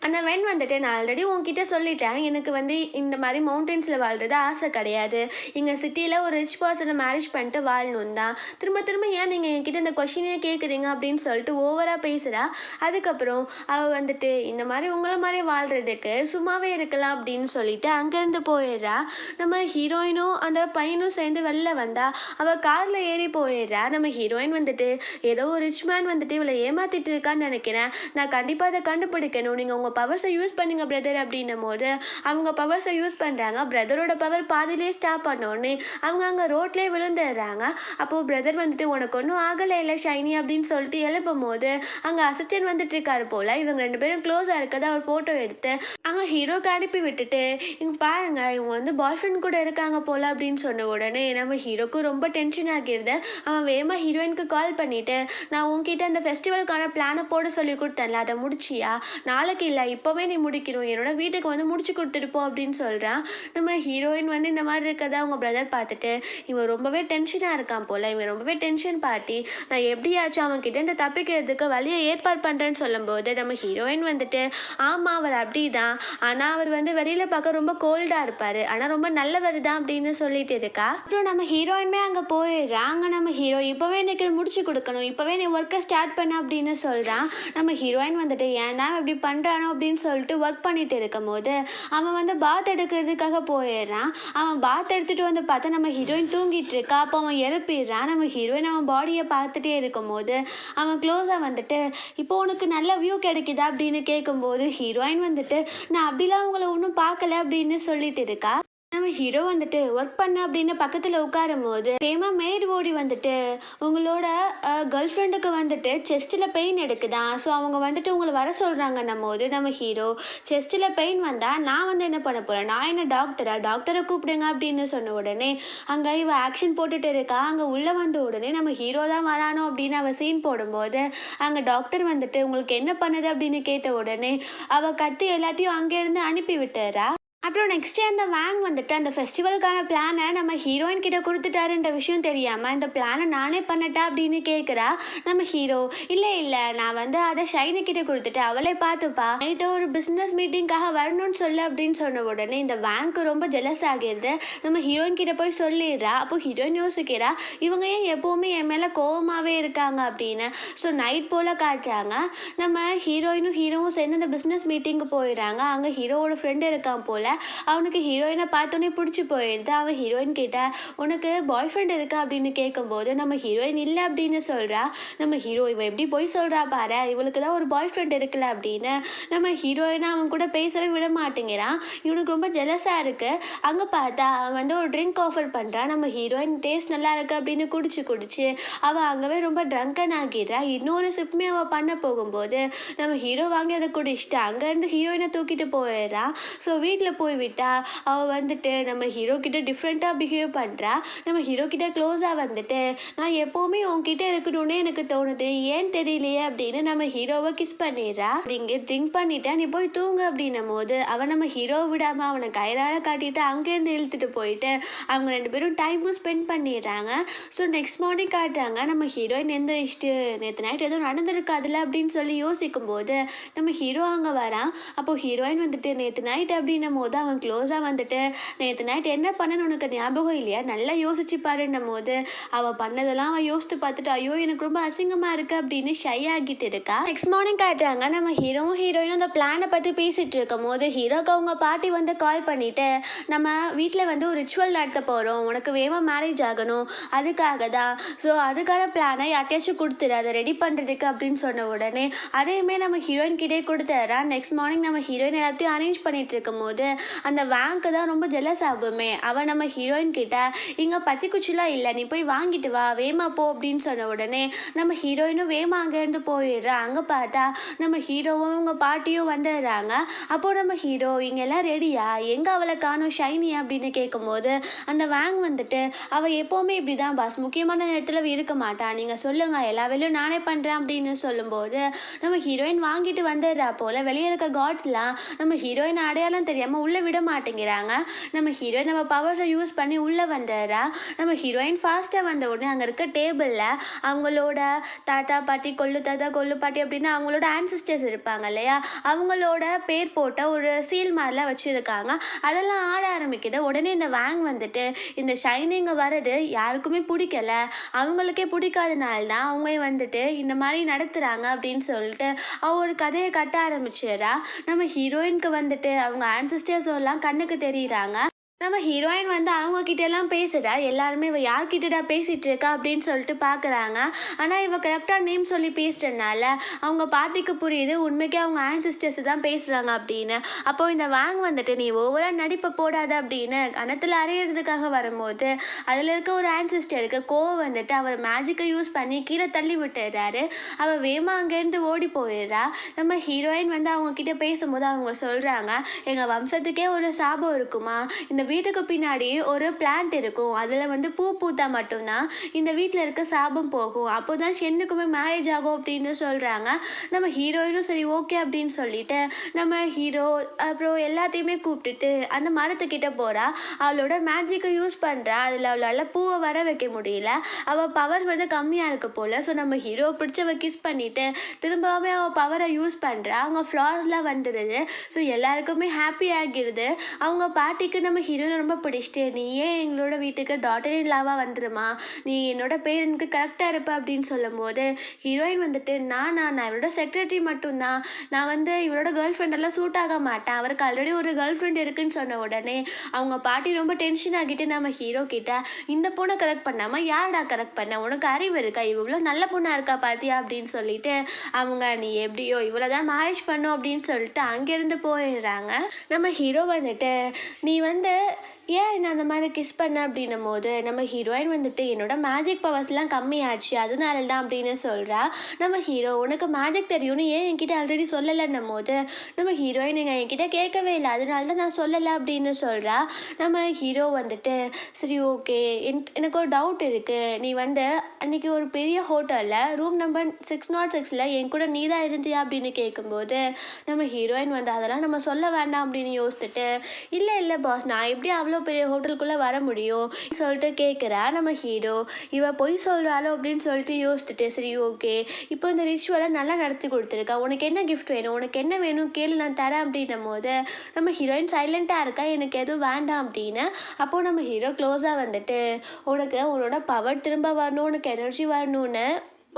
அந்த வென் வந்துட்டு நான் ஆல்ரெடி உங்ககிட்ட சொல்லிட்டேன், எனக்கு வந்து இந்த மாதிரி மவுண்டன்ஸில் வாழ்றது ஆசை கிடையாது, இங்கே சிட்டியில் ஒரு ரிச் பர்சனை மேரேஜ் பண்ணிட்டு வாழணும் தான், திரும்ப திரும்ப ஏன் நீங்கள் என்கிட்ட இந்த கொஷினே கேட்குறீங்க அப்படின்னு சொல்லிட்டு ஓவராக பேசுகிறா. அதுக்கப்புறம் அவள் வந்துட்டு இந்த மாதிரி உங்களை மாதிரி வாழ்கிறதுக்கு சும்மாவே இருக்கலாம் அப்படின்னு சொல்லிட்டு அங்கேருந்து போயிடுறா. நம்ம ஹீரோயினும் அந்த பையனும் சேர்ந்து வெளில வந்தா அவள் காரில் ஏறி போயிடுறா. நம்ம ஹீரோயின் வந்துட்டு ஏதோ ஒரு ரிச் மேன் வந்துட்டு இவளை ஏமாத்திட்டு இருக்கான்னு நினைக்கிறேன், நான் கண்டிப்பாக அதை கண்டுபிடிக்கணும், நீங்கள் உங்கள் பவர்ஸை யூஸ் பண்ணுங்க பிரதர் அப்படின்னும் போது அவங்க பவர்ஸை யூஸ் பண்ணுறாங்க. பிரதரோட பவர் பாதிலே ஸ்டாப் பண்ணோடனே அவங்க அங்கே ரோட்லேயே விழுந்துடுறாங்க. அப்போது பிரதர் வந்துட்டு உனக்கு ஒன்றும் ஆகலை இல்லை ஷைனி அப்படின்னு சொல்லிட்டு எழுப்பும் போது அங்கே அசிஸ்டன்ட் வந்துட்டு இருக்காரு போல். இவங்க ரெண்டு பேரும் க்ளோஸாக இருக்கிறத ஒரு ஃபோட்டோ எடுத்து அங்கே ஹீரோக்கு அனுப்பி விட்டுட்டு இவங்க பாருங்க இவங்க வந்து பாய் ஃப்ரெண்ட் கூட இருக்காங்க போல் அப்படின்னு சொன்ன உடனே நம்ம ஹீரோக்கும் ரொம்ப டென்ஷன் ஆகிடுது. அவன் வேகமாக ஹீரோயினுக்கு கால் பண்ணிவிட்டு நான் உங்ககிட்ட அந்த ஃபெஸ்டிவலுக்கான பிளானை போட சொல்லி கொடுத்தேன்ல, அதை முடிச்சியா, நாளைக்கு இல்லை இப்போவே நீ முடிக்கணும், என்னோட வீட்டுக்கு வந்து முடிச்சு கொடுத்துட்டு போ அப்படின்னு சொல்கிறான். நம்ம ஹீரோயின் வந்து இந்த மாதிரி இருக்கதை அவங்க பிரதர் பார்த்துட்டு இவன் ரொம்பவே டென்ஷனாக இருக்கான் போல், இவன் ரொம்பவே டென்ஷன் பார்ட்டி, நான் எப்படியாச்சும் அவன்கிட்ட இந்த தப்பிக்கிறதுக்கு வழியை ஏற்பாடு பண்ணுறேன்னு சொல்லும்போது நம்ம ஹீரோயின் வந்துட்டு ஆமாம் அவர் அப்படி தான், ஆனால் அவர் வந்து வெளியில் பார்க்க ரொம்ப கோல்டாக இருப்பார், ஆனால் ரொம்ப நல்லவர் தான் அப்படின்னு சொல்லிட்டு இருக்கா. அப்புறம் நம்ம ஹீரோயின்மே அங்கே போயிடுறா. அங்கே நம்ம ஹீரோ இப்போவே எனக்கு முடிச்சு கொடுக்கணும், இப்போவே நீ ஒர்க்கை ஸ்டார்ட் பண்ண அப்படின்னு சொல்கிறான். நம்ம ஹீரோயின் வந்துட்டு ஏன் தான் இப்படி பண்ணுறானோ அப்படின்னு சொல்லிட்டு ஒர்க் பண்ணிட்டு இருக்கும் போது அவன் வந்து பாத் எடுக்கிறதுக்காக போயிடுறான். அவன் பாத் எடுத்துகிட்டு வந்து பார்த்தா நம்ம ஹீரோயின் தூங்கிட்டு இருக்கா. அப்போ அவன் எழுப்பிடுறான். நம்ம ஹீரோயின் அவன் பாடியை பார்த்துட்டே இருக்கும் போது அவன் க்ளோஸாக வந்துட்டு இப்போ உனக்கு நல்ல வியூ கிடைக்குதா அப்படின்னு கேட்கும்போது ஹீரோயின் வந்துட்டு நான் அப்படிலாம் உங்களை ஒன்றும் பார்க்கல அப்படின்னு சொல்லிட்டு இருக்கா. நம்ம ஹீரோ வந்துட்டு ஒர்க் பண்ண அப்படின்னு பக்கத்தில் உட்காரும் போது சேமா மேட் ஓடி வந்துட்டு உங்களோட கேர்ள் ஃப்ரெண்டுக்கு வந்துட்டு செஸ்ட்டில் பெயின் எடுக்குதான், ஸோ அவங்க வந்துட்டு உங்களை வர சொல்கிறாங்கன்னும் போது நம்ம ஹீரோ செஸ்ட்டில் பெயின் வந்தால் நான் வந்து என்ன பண்ண போகிறேன், நான் என்ன டாக்டரை கூப்பிடுங்க அப்படின்னு சொன்ன உடனே அங்கே இவ ஆக்ஷன் போட்டுட்டு இருக்கா. அங்கே உள்ளே வந்த உடனே நம்ம ஹீரோ தான் வரானோ அப்படின்னு அவள் சீன் போடும்போது அங்கே டாக்டர் வந்துட்டு உங்களுக்கு என்ன பண்ணுது அப்படின்னு கேட்ட உடனே அவள் கத்தி எல்லாத்தையும் அங்கேருந்து அனுப்பி விட்டுறா. அப்புறம் நெக்ஸ்ட் டே அந்த வேங் வந்துட்டு அந்த ஃபெஸ்டிவலுக்கான பிளானை நம்ம ஹீரோயின் கிட்ட கொடுத்துட்டாருன்ற விஷயம் தெரியாமல் இந்த பிளானை நானே பண்ணட்டா அப்படின்னு கேட்குறா. நம்ம ஹீரோ இல்லை நான் வந்து அதை ஷைனி கிட்ட கொடுத்துட்டு அவளே பார்த்துப்பா, நைட்டு ஒரு பிஸ்னஸ் மீட்டிங்காக வரணும்னு சொல்லு அப்படின்னு சொன்ன உடனே இந்த வேங்க்கு ரொம்ப ஜெலஸ் ஆகிடுது. நம்ம ஹீரோயின் கிட்ட போய் சொல்லிடுறா. அப்போ ஹீரோயின் யோசிக்கிறா இவங்க ஏன் எப்போவுமே என் மேலே கோவமாகவே இருக்காங்க அப்படின்னு. ஸோ நைட் போல் காட்டுறாங்க. நம்ம ஹீரோயினும் ஹீரோவும் சேர்ந்து அந்த பிஸ்னஸ் மீட்டிங்கு போயிடுறாங்க. அங்கே ஹீரோவோட ஃப்ரெண்டு இருக்கான் போல். அவனுக்கு ஹீரோயினை பார்த்தோன்னே பிடிச்சி போயிடுது. அவன் ஹீரோயின் கிட்ட உனக்கு பாய் ஃப்ரெண்ட் இருக்கா அப்படின்னு கேட்கும்போது நம்ம ஹீரோயின் இல்லை அப்படின்னு சொல்கிறா. நம்ம ஹீரோ இவன் எப்படி போய் சொல்கிறா பாரு, இவளுக்கு தான் ஒரு பாய் ஃப்ரெண்ட் இருக்குல்ல அப்படின்னு நம்ம ஹீரோயினை அவன் கூட பேசவே விட மாட்டேங்கிறான். இவனுக்கு ரொம்ப ஜெலஸாக இருக்குது. அங்கே பார்த்தா அவன் வந்து ஒரு ட்ரிங்க் ஆஃபர் பண்ணுறான். நம்ம ஹீரோயின் டேஸ்ட் நல்லா இருக்குது அப்படின்னு குடிச்சு அவள் அங்கேவே ரொம்ப ட்ரங்கன் ஆகிடுறா. இன்னொரு சிப்புமே அவள் பண்ண போகும்போது நம்ம ஹீரோ வாங்கி அதை குடிச்சிட்டு அங்கேருந்து ஹீரோயினை தூக்கிட்டு போயிடுறான். ஸோ வீட்டில் போய்விட்டா. அவள் வந்துட்டு நம்ம ஹீரோ கிட்ட டிஃப்ரெண்ட்டாக பிஹேவ் பண்ணுறா. நம்ம ஹீரோ கிட்ட க்ளோஸாக வந்துட்டு நான் எப்போவுமே உன்கிட்ட இருக்கணும்னு எனக்கு தோணுது, ஏன் தெரியலையே அப்படின்னு நம்ம ஹீரோவை கிஸ் பண்ணிடுறா. இங்கே ட்ரிங்க் பண்ணிட்டா, நீ போய் தூங்கு அப்படின்னும் போது அவன் நம்ம ஹீரோவை விடாமல் அவனை கயிறால காட்டிட்டு அங்கேருந்து இழுத்துட்டு போயிட்டு அவங்க 2 பேரும் டைமும் ஸ்பெண்ட் பண்ணிடுறாங்க. ஸோ நெக்ஸ்ட் மார்னிங் காட்டுறாங்க நம்ம ஹீரோயின் எந்திரிச்சிட்டு நேற்று நைட் எதுவும் நடந்திருக்காதுல்ல அப்படின்னு சொல்லி யோசிக்கும் போது நம்ம ஹீரோ அங்கே வரான். அப்போது ஹீரோயின் வந்துட்டு நேற்று நைட் அப்படின்னும் போது அவன் க்ளோஸாக வந்துட்டு நேற்று நைட் என்ன பண்ணன்னு உனக்கு ஞாபகம் இல்லையா, நல்லா யோசிச்சு பாருன்னும் போது அவள் பண்ணதெல்லாம் அவன் யோசித்து பார்த்துட்டு ஐயோ எனக்கு ரொம்ப அசிங்கமாக இருக்குது அப்படின்னு ஷை ஆகிட்டு இருக்கா. நெக்ஸ்ட் மார்னிங் காட்டுறாங்க நம்ம ஹீரோவும் ஹீரோயினும் அந்த பிளானை பற்றி பேசிகிட்டு இருக்கும் போது ஹீரோக்கு அவங்க பாட்டி வந்து கால் பண்ணிவிட்டு நம்ம வீட்டில் வந்து ஒரு ரிச்சுவல் நடத்த போகிறோம், உனக்கு வேகமாக மேரேஜ் ஆகணும், அதுக்காக தான். ஸோ அதுக்கான பிளானை யார்ட்டையாச்சும் கொடுத்துரு அதை ரெடி பண்ணுறதுக்கு அப்படின்னு சொன்ன உடனே அதையுமே நம்ம ஹீரோயின் கிட்டே கொடுத்துறா. நெக்ஸ்ட் மார்னிங் நம்ம ஹீரோயின் எல்லாத்தையும் அரேஞ்ச் பண்ணிட்டு இருக்கும் போது அந்த வேங்க்கு தான் ரொம்ப ஜெலஸ் ஆகுமே. அவன் நம்ம ஹீரோயின் கிட்ட இங்கே பத்தி குச்சிலாம் இல்லை, நீ போய் வாங்கிட்டு வா வேமா போ அப்படின்னு சொன்ன உடனே நம்ம ஹீரோயினும் வேமா அங்கேருந்து போயிடுறா. அங்கே பார்த்தா நம்ம ஹீரோவும் அவங்க பாட்டியும் வந்துடுறாங்க. அப்போது நம்ம ஹீரோ இங்கெல்லாம் ரெடியா, எங்கே அவளை காணும் ஷைனி அப்படின்னு கேட்கும்போது அந்த வேங் வந்துட்டு அவள் எப்போவுமே இப்படி தான் பாஸ், முக்கியமான நேரத்தில் இருக்க மாட்டா, நீங்கள் சொல்லுங்கள் எல்லா வேலையும் நானே பண்ணுறேன் அப்படின்னு சொல்லும்போது நம்ம ஹீரோயின் வாங்கிட்டு வந்துடுறா போல். வெளியே இருக்க காட்ஸ்லாம் நம்ம ஹீரோயின் அடையாளம் தெரியாமல் உள்ளே விட மாட்டேங்கிறாங்க. நம்ம ஹீரோயின் நம்ம பவர்ஸை யூஸ் பண்ணி உள்ளே வந்துடுறா. நம்ம ஹீரோயின் ஃபாஸ்ட்டாக வந்த உடனே அங்கே இருக்க டேபிளில் அவங்களோட தாத்தா பாட்டி கொள்ளு தாத்தா கொள்ளு பாட்டி அப்படின்னு அவங்களோட ஆன்சிஸ்டர்ஸ் இருப்பாங்க இல்லையா, அவங்களோட பேர் போட்ட ஒரு சீல் மாதிரிலாம் வச்சுருக்காங்க. அதெல்லாம் ஆட ஆரம்பிக்குது. உடனே இந்த வேங் வந்துட்டு இந்த ஷைனிங்க வர்றது யாருக்குமே பிடிக்கல, அவங்களுக்கே பிடிக்காதனால தான் அவங்க வந்துட்டு இந்த மாதிரி நடத்துகிறாங்க அப்படின்னு சொல்லிட்டு அவள் ஒரு கதையை கட்ட ஆரம்பிச்சிடுறா. நம்ம ஹீரோயினுக்கு வந்துட்டு அவங்க ஆன்சிஸ்டர்ஸ் எல்லாம் கண்ணுக்கு தெரியுறாங்க. நம்ம ஹீரோயின் வந்து அவங்க கிட்டெல்லாம் பேசுகிறா. எல்லாருமே இவள் யார்கிட்டடா பேசிகிட்டு இருக்கா அப்படின்னு சொல்லிட்டு பார்க்குறாங்க. ஆனால் இவள் கரெக்டாக நேம் சொல்லி பேசுகிறனால அவங்க பாட்டிக்கு புரியுது உண்மைக்கே அவங்க ஆன்சிஸ்டர்ஸ் தான் பேசுகிறாங்க அப்படின்னு. அப்போது இந்த வேங் வந்துட்டு நீ ஓவராக நடிப்பை போடாத அப்படின்னு கணத்தில் அறையிறதுக்காக வரும்போது அதில் இருக்க ஒரு ஆன்சிஸ்டருக்கு கோவம் வந்துட்டு அவர் மேஜிக்கை யூஸ் பண்ணி கீழே தள்ளி விட்டுறாரு. அவள் வேமா அங்கேருந்து ஓடி போயிடுறா. நம்ம ஹீரோயின் வந்து அவங்கக்கிட்ட பேசும்போது அவங்க சொல்கிறாங்க எங்கள் வம்சத்துக்கே ஒரு சாபம் இருக்குமா, இந்த வீட்டுக்கு பின்னாடி ஒரு பிளான்ட் இருக்கும், அதில் வந்து பூ பூத்தா மட்டும்தான் இந்த வீட்டில் இருக்க சாபம் போகும், அப்போ தான் ஷென்னுக்குமே மேரேஜ் ஆகும் அப்படின்னு சொல்கிறாங்க. நம்ம ஹீரோயினும் சரி ஓகே அப்படின்னு சொல்லிட்டு நம்ம ஹீரோ அப்புறம் எல்லாத்தையுமே கூப்பிட்டுட்டு அந்த மரத்துக்கிட்ட போகிறா. அவளோட மேஜிக்கை யூஸ் பண்ணுறா. அதில் அவளால் பூவை வர வைக்க முடியல, அவள் பவர் வந்து கம்மியாக இருக்க போல். ஸோ நம்ம ஹீரோ பிடிச்சவ கிஸ் பண்ணிவிட்டு திரும்பவே அவள் பவரை யூஸ் பண்ணுறா. அவங்க ஃப்ளார்ஸ்லாம் வந்துடுது. ஸோ எல்லாருக்குமே ஹாப்பி ஆகிடுது. அவங்க பாட்டிக்கு நம்ம ஹீரோயின் ரொம்ப பிடிச்சிட்டு நீ ஏன் எங்களோட வீட்டுக்கு டாட்டர் இன் லாவாக வந்துருமா, நீ என்னோட பேரனுக்கு கரெக்டாக இருப்ப அப்படின்னு சொல்லும்போது ஹீரோயின் வந்துட்டு நான் இவரோட செக்ரட்டரி மட்டும்தான், நான் வந்து இவரோட கேர்ள் ஃப்ரெண்டெல்லாம் சூட் ஆக மாட்டேன், அவருக்கு ஆல்ரெடி ஒரு கேர்ள் ஃப்ரெண்ட் இருக்குன்னு சொன்ன உடனே அவங்க பாட்டி ரொம்ப டென்ஷன் ஆகிட்டு நம்ம ஹீரோ கிட்ட இந்த பொண்ணை கரெக்ட் பண்ணாமல் யாரடா கரெக்ட் பண்ண, உனக்கு அறிவு இருக்கா, இவ்வளோ நல்ல பொண்ணாக இருக்கா பாத்தியா அப்படின்னு சொல்லிட்டு அவங்க நீ எப்படியோ இவ்வளோ தான் மேரேஜ் பண்ணும் அப்படின்னு சொல்லிட்டு அங்கேருந்து போயிடுறாங்க. நம்ம ஹீரோ வந்துட்டு நீ வந்து ஏன் என்ன அந்த மாதிரி கிஸ் பண்ண அப்படின்னும் போது நம்ம ஹீரோயின் வந்துட்டு என்னோட மேஜிக் பவர்ஸ்லாம் கம்மியாச்சு அதனால தான் அப்படின்னு சொல்கிறா. நம்ம ஹீரோ உனக்கு மேஜிக் தெரியும்னு ஏன் என்கிட்ட ஆல்ரெடி சொல்லலைன்னும் போது நம்ம ஹீரோயின் நீங்கள் என்கிட்ட கேட்கவே இல்லை அதனால தான் நான் சொல்லலை அப்படின்னு சொல்கிறா. நம்ம ஹீரோ வந்துட்டு சரி ஓகே எனக்கு ஒரு டவுட் இருக்குது, நீ வந்து அன்றைக்கி ஒரு பெரிய ஹோட்டலில் ரூம் நம்பர் 606 என் கூட நீ தான் இருந்தியா அப்படின்னு கேட்கும்போது நம்ம ஹீரோயின் வந்து அதெல்லாம் நம்ம சொல்ல வேண்டாம் அப்படின்னு யோசிச்சுட்டு இல்லை பாஸ் நான் எப்படி அவ்வளோ பெரிய ஹோட்டலுக்குள்ளே வர முடியும் சொல்லிட்டு கேட்குறா. நம்ம ஹீரோ இவ பொய் சொல்கிறாளோ அப்படின்னு சொல்லிட்டு யோசிச்சுட்டு சரி ஓகே இப்போ இந்த ரிச்சுவலை நல்லா நடத்தி கொடுத்துருக்கா, உனக்கு என்ன கிஃப்ட் வேணும், உனக்கு என்ன வேணும் கேளு நான் தரேன் அப்படின்னும் போது நம்ம ஹீரோயின் சைலண்ட்டாக இருக்கா, எனக்கு எதுவும் வேண்டாம் அப்படின்னு. அப்போது நம்ம ஹீரோ க்ளோஸாக வந்துட்டு உனக்கு உன்னோட பவர் திரும்ப வரணும், உனக்கு எனர்ஜி வரணும்னு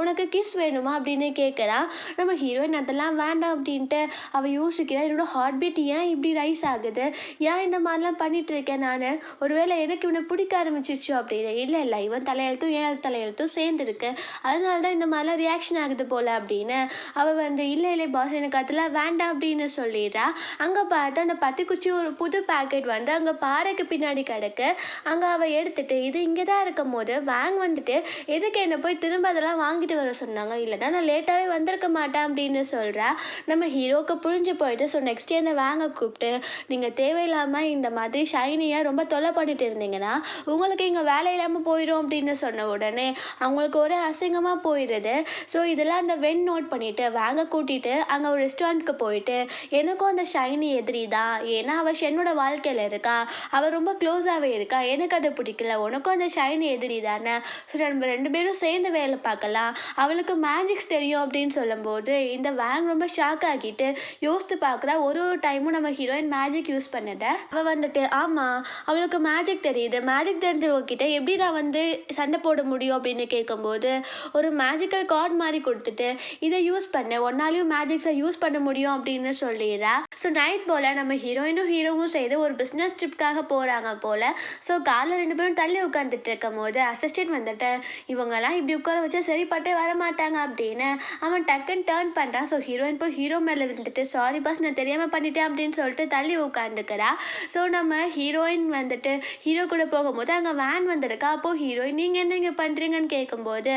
உனக்கு கிஸ் வேணுமா அப்படின்னு கேட்குறான். நம்ம ஹீரோயின் அதெல்லாம் வேண்டாம் அப்படின்ட்டு அவள் யோசிக்கிறா, என்னோட ஹார்ட் பீட் ஏன் இப்படி ரைஸ் ஆகுது, ஏன் இந்த மாதிரிலாம் பண்ணிகிட்ருக்கேன் நான், ஒருவேளை எனக்கு இவனை பிடிக்க ஆரம்பிச்சிச்சு அப்படின்னு. இல்லை இவன் தலையெழுத்தும் ஏன் தலையெழுத்தும் சேர்ந்துருக்கு அதனால தான் இந்த மாதிரிலாம் ரியாக்ஷன் ஆகுது போல் அப்படின்னு அவள் வந்து இல்லை பாஸ் எனக்கு அதெல்லாம் வேண்டாம் அப்படின்னு சொல்லிடுறா. அங்கே பார்த்து அந்த பத்திக்குச்சி ஒரு புது பேக்கெட் வந்து அங்கே பாறைக்கு பின்னாடி கிடக்கு. அங்கே அவள் எடுத்துட்டு இது இங்கே தான் இருக்கும் போது வேங் வந்துட்டு எதுக்கு என்னை போய் திரும்ப அதெல்லாம் வாங்கி கிளம்பிட்டு வர சொன்னாங்க, இல்லைன்னா நான் லேட்டாகவே வந்திருக்க மாட்டேன் அப்படின்னு சொல்கிறா. நம்ம ஹீரோவுக்கு புரிஞ்சு போயிட்டு ஸோ நெக்ஸ்ட் டே அந்த வேங்கை கூப்பிட்டு, நீங்கள் தேவையில்லாமல் இந்த மாதிரி ஷைனியை ரொம்ப தொல்லை பண்ணிட்டு இருந்தீங்கன்னா உங்களுக்கு இங்கே வேலை இல்லாமல் போயிடும் அப்படின்னு சொன்ன உடனே அவங்களுக்கு ஒரு அசிங்கமாக போயிடுது. ஸோ இதெல்லாம் அந்த வென் நோட் பண்ணிவிட்டு வேங்கை கூட்டிகிட்டு அங்கே ஒரு ரெஸ்டாரண்ட்க்கு போயிட்டு, எனக்கும் அந்த ஷைனி எதிரி தான், ஏன்னா அவள் என்னோட வாழ்க்கையில் இருக்கா, அவள் ரொம்ப க்ளோஸாகவே இருக்கா, எனக்கு அது பிடிக்கல, உனக்கும் அந்த ஷைனி எதிரி தானே, ஸோ நம்ம 2 பேரும் சேர்ந்து வேலை பார்க்கலாம், அவளுக்கு மேஜிக்ஸ் தெரியும் அப்படின்னு சொல்லும்போது இந்த வேங் ரொம்ப ஷாக் ஆகிட்டு யோசித்து பார்க்குறா. ஒரு டைமும் நம்ம ஹீரோயின் மேஜிக் யூஸ் பண்ணதை அவள் வந்துட்டு, ஆமாம் அவளுக்கு மேஜிக் தெரியுது, மேஜிக் தெரிஞ்சவங்கிட்ட எப்படி நான் வந்து சண்டை போட முடியும் அப்படின்னு கேட்கும்போது ஒரு மேஜிக்கல் கார்டு மாதிரி கொடுத்துட்டு, இதை யூஸ் பண்ண ஒன்னாலையும் மேஜிக்ஸை யூஸ் பண்ண முடியும் அப்படின்னு சொல்லிடுறா. ஸோ நைட் போல் நம்ம ஹீரோயினும் ஹீரோவும் செய்து ஒரு பிஸ்னஸ் ட்ரிப்காக போகிறாங்க போல். ஸோ காலைல 2 பேரும் தள்ளி உட்காந்துட்டு இருக்கும் போது அசிஸ்டன்ட் வந்துட்டு, இவங்கெல்லாம் இப்படி உட்கார வச்சா சரிப்பட்டே வர மாட்டாங்க அப்படின்னு அவன் டக்குன்னு டேர்ன் பண்ணுறான். ஸோ ஹீரோயின் போய் ஹீரோ மேலே வந்துட்டு, சாரி பாஸ் நான் தெரியாமல் பண்ணிட்டேன் அப்படின்னு சொல்லிட்டு தள்ளி உட்காந்துக்கிறா. ஸோ நம்ம ஹீரோயின் வந்துட்டு ஹீரோ கூட போகும்போது அங்கே வேன் வந்திருக்கா. அப்போது ஹீரோயின் நீங்கள் என்ன இங்கே பண்ணுறீங்கன்னு கேட்கும்போது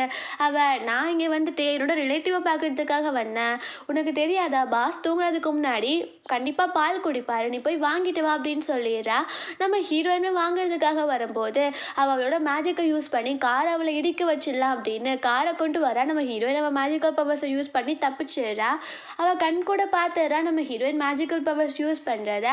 நான் இங்கே வந்துட்டு என்னோட ரிலேட்டிவை பார்க்கறதுக்காக வந்தேன், உனக்கு தெரியாதா பாஸ் தூங்குறதுக்கு முன்னாடி கண்டிப்பாக பால் குடிப்பாரு, நீ போய் வாங்கிட்டு வா அப்படின்னு சொல்லிடுறா. நம்ம ஹீரோயினை வாங்குறதுக்காக வரும்போது அவளோட மேஜிக்கை யூஸ் பண்ணி காரை அவளை இடிக்க வச்சிடலாம் அப்படின்னு காரை கொண்டு வரா. நம்ம ஹீரோயின் நம்ம மேஜிக்கல் பவர்ஸை யூஸ் பண்ணி தப்பிச்சிடுறா. அவள் கண் கூட பார்த்துறா நம்ம ஹீரோயின் மேஜிக்கல் பவர்ஸ் யூஸ் பண்ணுறத.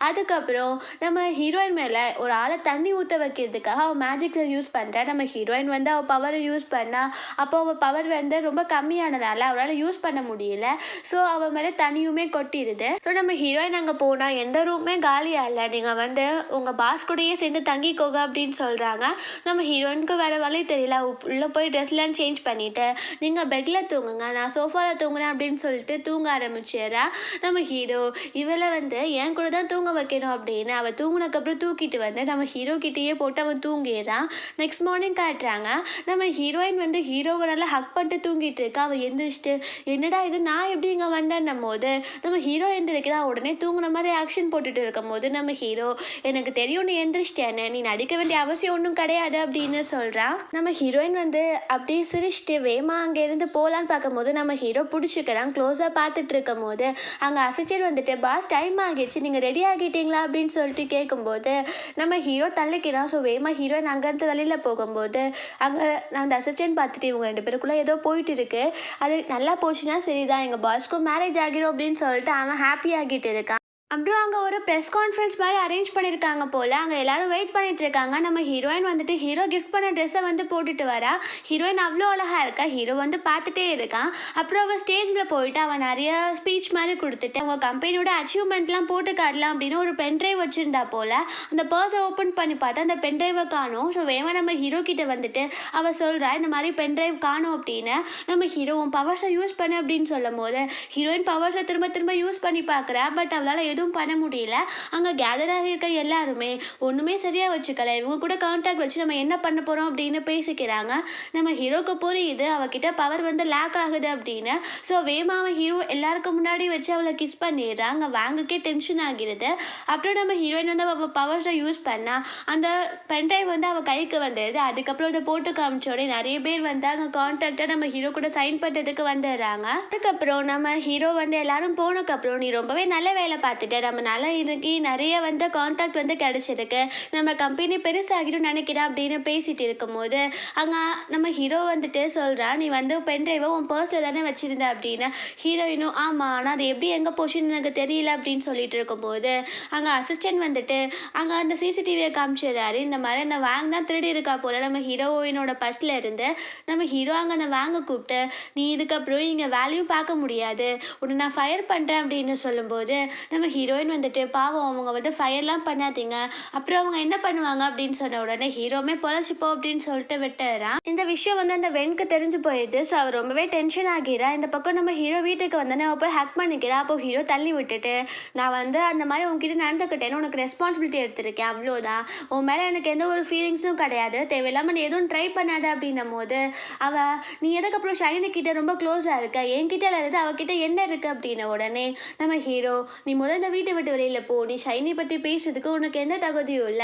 அதுக்கப்புறம் நம்ம ஹீரோயின் மேலே ஒரு ஆளை தண்ணி ஊற்ற வைக்கிறதுக்காக அவள் மேஜிக்கை யூஸ் பண்ணுறா. நம்ம ஹீரோயின் வந்து அவள் பவரை யூஸ் பண்ணா. அப்போ அவள் பவர் வந்து ரொம்ப கம்மியானதால அவளால் யூஸ் பண்ண முடியல. ஸோ அவள் மேலே தண்ணியுமே கொட்டிடுது. ஸோ நம்ம ஹீரோயின் அங்கே போனால் எந்த ரூமே காலியாக இல்லை, நீங்கள் வந்து உங்கள் பாஸ் கூடயே சேர்ந்து தங்கிக்கோங்க அப்படின்னு சொல்கிறாங்க. நம்ம ஹீரோயினுக்கு வேறு வழி தெரியல, உள்ளே போய் ட்ரெஸ்லாம் சேஞ்ச் பண்ணிவிட்டு நீங்கள் பெட்டில் தூங்குங்க, நான் சோஃபாவில் தூங்குறேன் அப்படின்னு சொல்லிட்டு தூங்க ஆரம்பிச்சிடுறா. நம்ம ஹீரோ இவளை வந்து என் கூட தான் தூங்க வைக்கணும் அப்படின்னு அவள் தூங்கினதுக்கப்புறம் தூக்கிட்டு வந்து நம்ம ஹீரோ கிட்டேயே போட்டு அவன் தூங்கிடுறான். நெக்ஸ்ட் மார்னிங் காட்டுறாங்க நம்ம ஹீரோயின் வந்து ஹீரோவை நல்லா ஹக் பண்ணிட்டு தூங்கிட்டு இருக்கா. அவள் எந்திரிச்சிட்டு, என்னடா இது நான் எப்படி இங்கே வந்தேன்னும் போது நம்ம ஹீரோ எந்திரிக்கிறான். உடனே தூங்குன மாதிரி ஆக்ஷன் போட்டுட்டு இருக்கும் போது நம்ம ஹீரோ, எனக்கு தெரியும் நீ எந்திரிச்சிட்டேன்னு, நீ நடிக்க வேண்டிய அவசியம் ஒன்றும் கிடையாது அப்படின்னு சொல்கிறான். நம்ம ஹீரோயின் வந்து அப்படியே சிரிச்சிட்டு வேமா அங்கேருந்து போகலான்னு பார்க்கும்போது நம்ம ஹீரோ பிடிச்சிக்கிறான். க்ளோஸாக பார்த்துட்டு இருக்கும் போது அங்கே அசிஸ்டன்ட் வந்துட்டு, பாஸ் டைம் ஆகிடுச்சு நீங்கள் ரெடி ஆகிட்டீங்களா அப்படின்னு சொல்லிட்டு கேட்கும்போது நம்ம ஹீரோ தள்ளிக்கிறான். ஸோ வேமா ஹீரோயின் அங்கேருந்து வெளியில் போகும்போது அங்கே அந்த அசிஸ்டன்ட் பார்த்துட்டு, இவங்க 2 பேருக்குள்ளே ஏதோ போயிட்டு இருக்கு, அது நல்லா போச்சுன்னா சரிதான், எங்கள் பாஸ்க்கும் மேரேஜ் ஆகிடும் அப்படின்னு சொல்லிட்டு அவன் ஹாப்பி ஆகிட்டு இருக்கான். அப்புறம் அங்கே ஒரு ப்ரெஸ் கான்ஃபரன்ஸ் மாதிரி அரேஞ்ச் பண்ணியிருக்காங்க போல். அங்கே எல்லோரும் வெயிட் பண்ணிட்டு இருக்காங்க. நம்ம ஹீரோயின் வந்துட்டு ஹீரோ கிஃப்ட் பண்ண ட்ரெஸ்ஸை வந்து போட்டுட்டு வரா. ஹீரோயின் அவ்வளோ அழகாக இருக்கா. ஹீரோ வந்து பார்த்துட்டே இருக்கான். அப்புறம் அவள் ஸ்டேஜில் போயிட்டு அவன் நிறைய ஸ்பீச் மாதிரி கொடுத்துட்டு அவங்க கம்பெனியோட அச்சீவ்மெண்ட்லாம் போட்டு காட்டலாம் அப்படின்னு ஒரு பென்ட்ரைவ் வச்சுருந்தா போல். அந்த பர்ஸை ஓப்பன் பண்ணி பார்த்தா அந்த பென்ட்ரைவை காணும். ஸோ வேமா நம்ம ஹீரோ கிட்ட வந்துட்டு அவள் சொல்கிறா, இந்த மாதிரி பென்ட்ரைவ் காணும் அப்படின்னு. நம்ம ஹீரோ உன் பவர்ஸை யூஸ் பண்ணு அப்படின்னு சொல்லும் போது ஹீரோயின் பவர்ஸை திரும்ப திரும்ப யூஸ் பண்ணி பார்க்குறா. பட் அவளால் எதுவும் பண்ண முடியல. அங்கே கேதர் ஆகியிருக்க எல்லாருமே ஒன்றுமே சரியாக வச்சுக்கல. இவங்க கூட கான்டாக்ட் வச்சு நம்ம என்ன பண்ண போகிறோம் அப்படின்னு பேசிக்கிறாங்க. நம்ம ஹீரோக்கு புரியுது அவகிட்ட பவர் வந்து லேக் ஆகுது அப்படின்னு. ஸோ வேமா அவன் ஹீரோ எல்லாருக்கும் முன்னாடி வச்சு அவளை கிஸ் பண்ணிடுறான். அங்கே வாங்குக்கே டென்ஷன் ஆகிடுது. அப்புறம் நம்ம ஹீரோயின் வந்து அவள் பவர்ஸை யூஸ் பண்ணா அந்த பென்ட்ரைவ் வந்து அவள் கைக்கு வந்துடுது. அதுக்கப்புறம் அதை போட்டு காமிச்சோடனே நிறைய பேர் வந்து அங்கே கான்டாக்டாக நம்ம ஹீரோ கூட சைன் பண்ணுறதுக்கு வந்துடுறாங்க. அதுக்கப்புறம் நம்ம ஹீரோ வந்து எல்லாரும் போனதுக்கப்புறம், நீ ரொம்பவே நல்ல வேலை பார்த்துட்டு நம்மளால இன்னைக்கு நிறைய வந்து கான்டாக்ட் வந்து கிடைச்சிருக்கு, நம்ம கம்பெனி பெருசாகிடும் நினைக்கிறேன் அப்படின்னு பேசிட்டு இருக்கும்போது அங்கே நம்ம ஹீரோ வந்துட்டு சொல்கிறான், நீ வந்து பென்ட்ரைவை உன் பர்ஸில் தானே வச்சுருந்த அப்படின்னு. ஹீரோயினும் ஆமாம், ஆனால் அது எப்படி எங்கே போச்சுன்னு எனக்கு தெரியல அப்படின்னு சொல்லிட்டு இருக்கும்போது அங்கே அசிஸ்டன்ட் வந்துட்டு அங்கே அந்த சிசிடிவியை காமிச்சிடுறாரு. இந்த மாதிரி அந்த வேங் தான் திருடி இருக்கா போல் நம்ம ஹீரோயினோட பர்ஸில் இருந்து. நம்ம ஹீரோ அங்கே அந்த வேங்கை கூப்பிட்டு, நீ இதுக்கப்புறம் இங்கே வேல்யூ பார்க்க முடியாது, உன்னை நான் ஃபயர் பண்ணுறேன் அப்படின்னு சொல்லும்போது நம்ம ஹீரோயின் வந்துட்டு, பாவம் அவங்க வந்து ஃபயர்லாம் பண்ணாதீங்க, அப்புறம் அவங்க என்ன பண்ணுவாங்க அப்படின்னு சொன்ன உடனே ஹீரோமே பொழைச்சிப்போ அப்படின்னு சொல்லிட்டு விட்டுறான். இந்த விஷயம் வந்து அந்த வென்க்கு தெரிஞ்சு போயிடுது. ஸோ அவர் ரொம்பவே டென்ஷன் ஆகிறா. இந்த பக்கம் நம்ம ஹீரோ வீட்டுக்கு வந்தோடனே அவள் போய் ஹேக் பண்ணிக்கிறா. அப்போ ஹீரோ தள்ளி விட்டுட்டு, நான் வந்து அந்த மாதிரி உங்ககிட்ட நடந்துக்கிட்டேன்னு உனக்கு ரெஸ்பான்சிபிலிட்டி எடுத்திருக்கேன், அவ்வளோதான், உன் மேலே எனக்கு எந்த ஒரு ஃபீலிங்ஸும் கிடையாது, தேவையில்லாமல் நீ எதுவும் ட்ரை பண்ணாத அப்படின்னும் போது அவள், நீ எதுக்கப்புறம் ஷைனு கிட்ட ரொம்ப க்ளோஸாக இருக்க, என்கிட்ட இல்லாதது அவகிட்ட என்ன இருக்குது அப்படின்ன உடனே நம்ம ஹீரோ, நீ முதல் முதல்ல வீட்டை விட்டு வெளியில போ. நீ ஷைனி பத்தி பேசுறதுக்கு உனக்கு எந்த தகுதியும் இல்ல.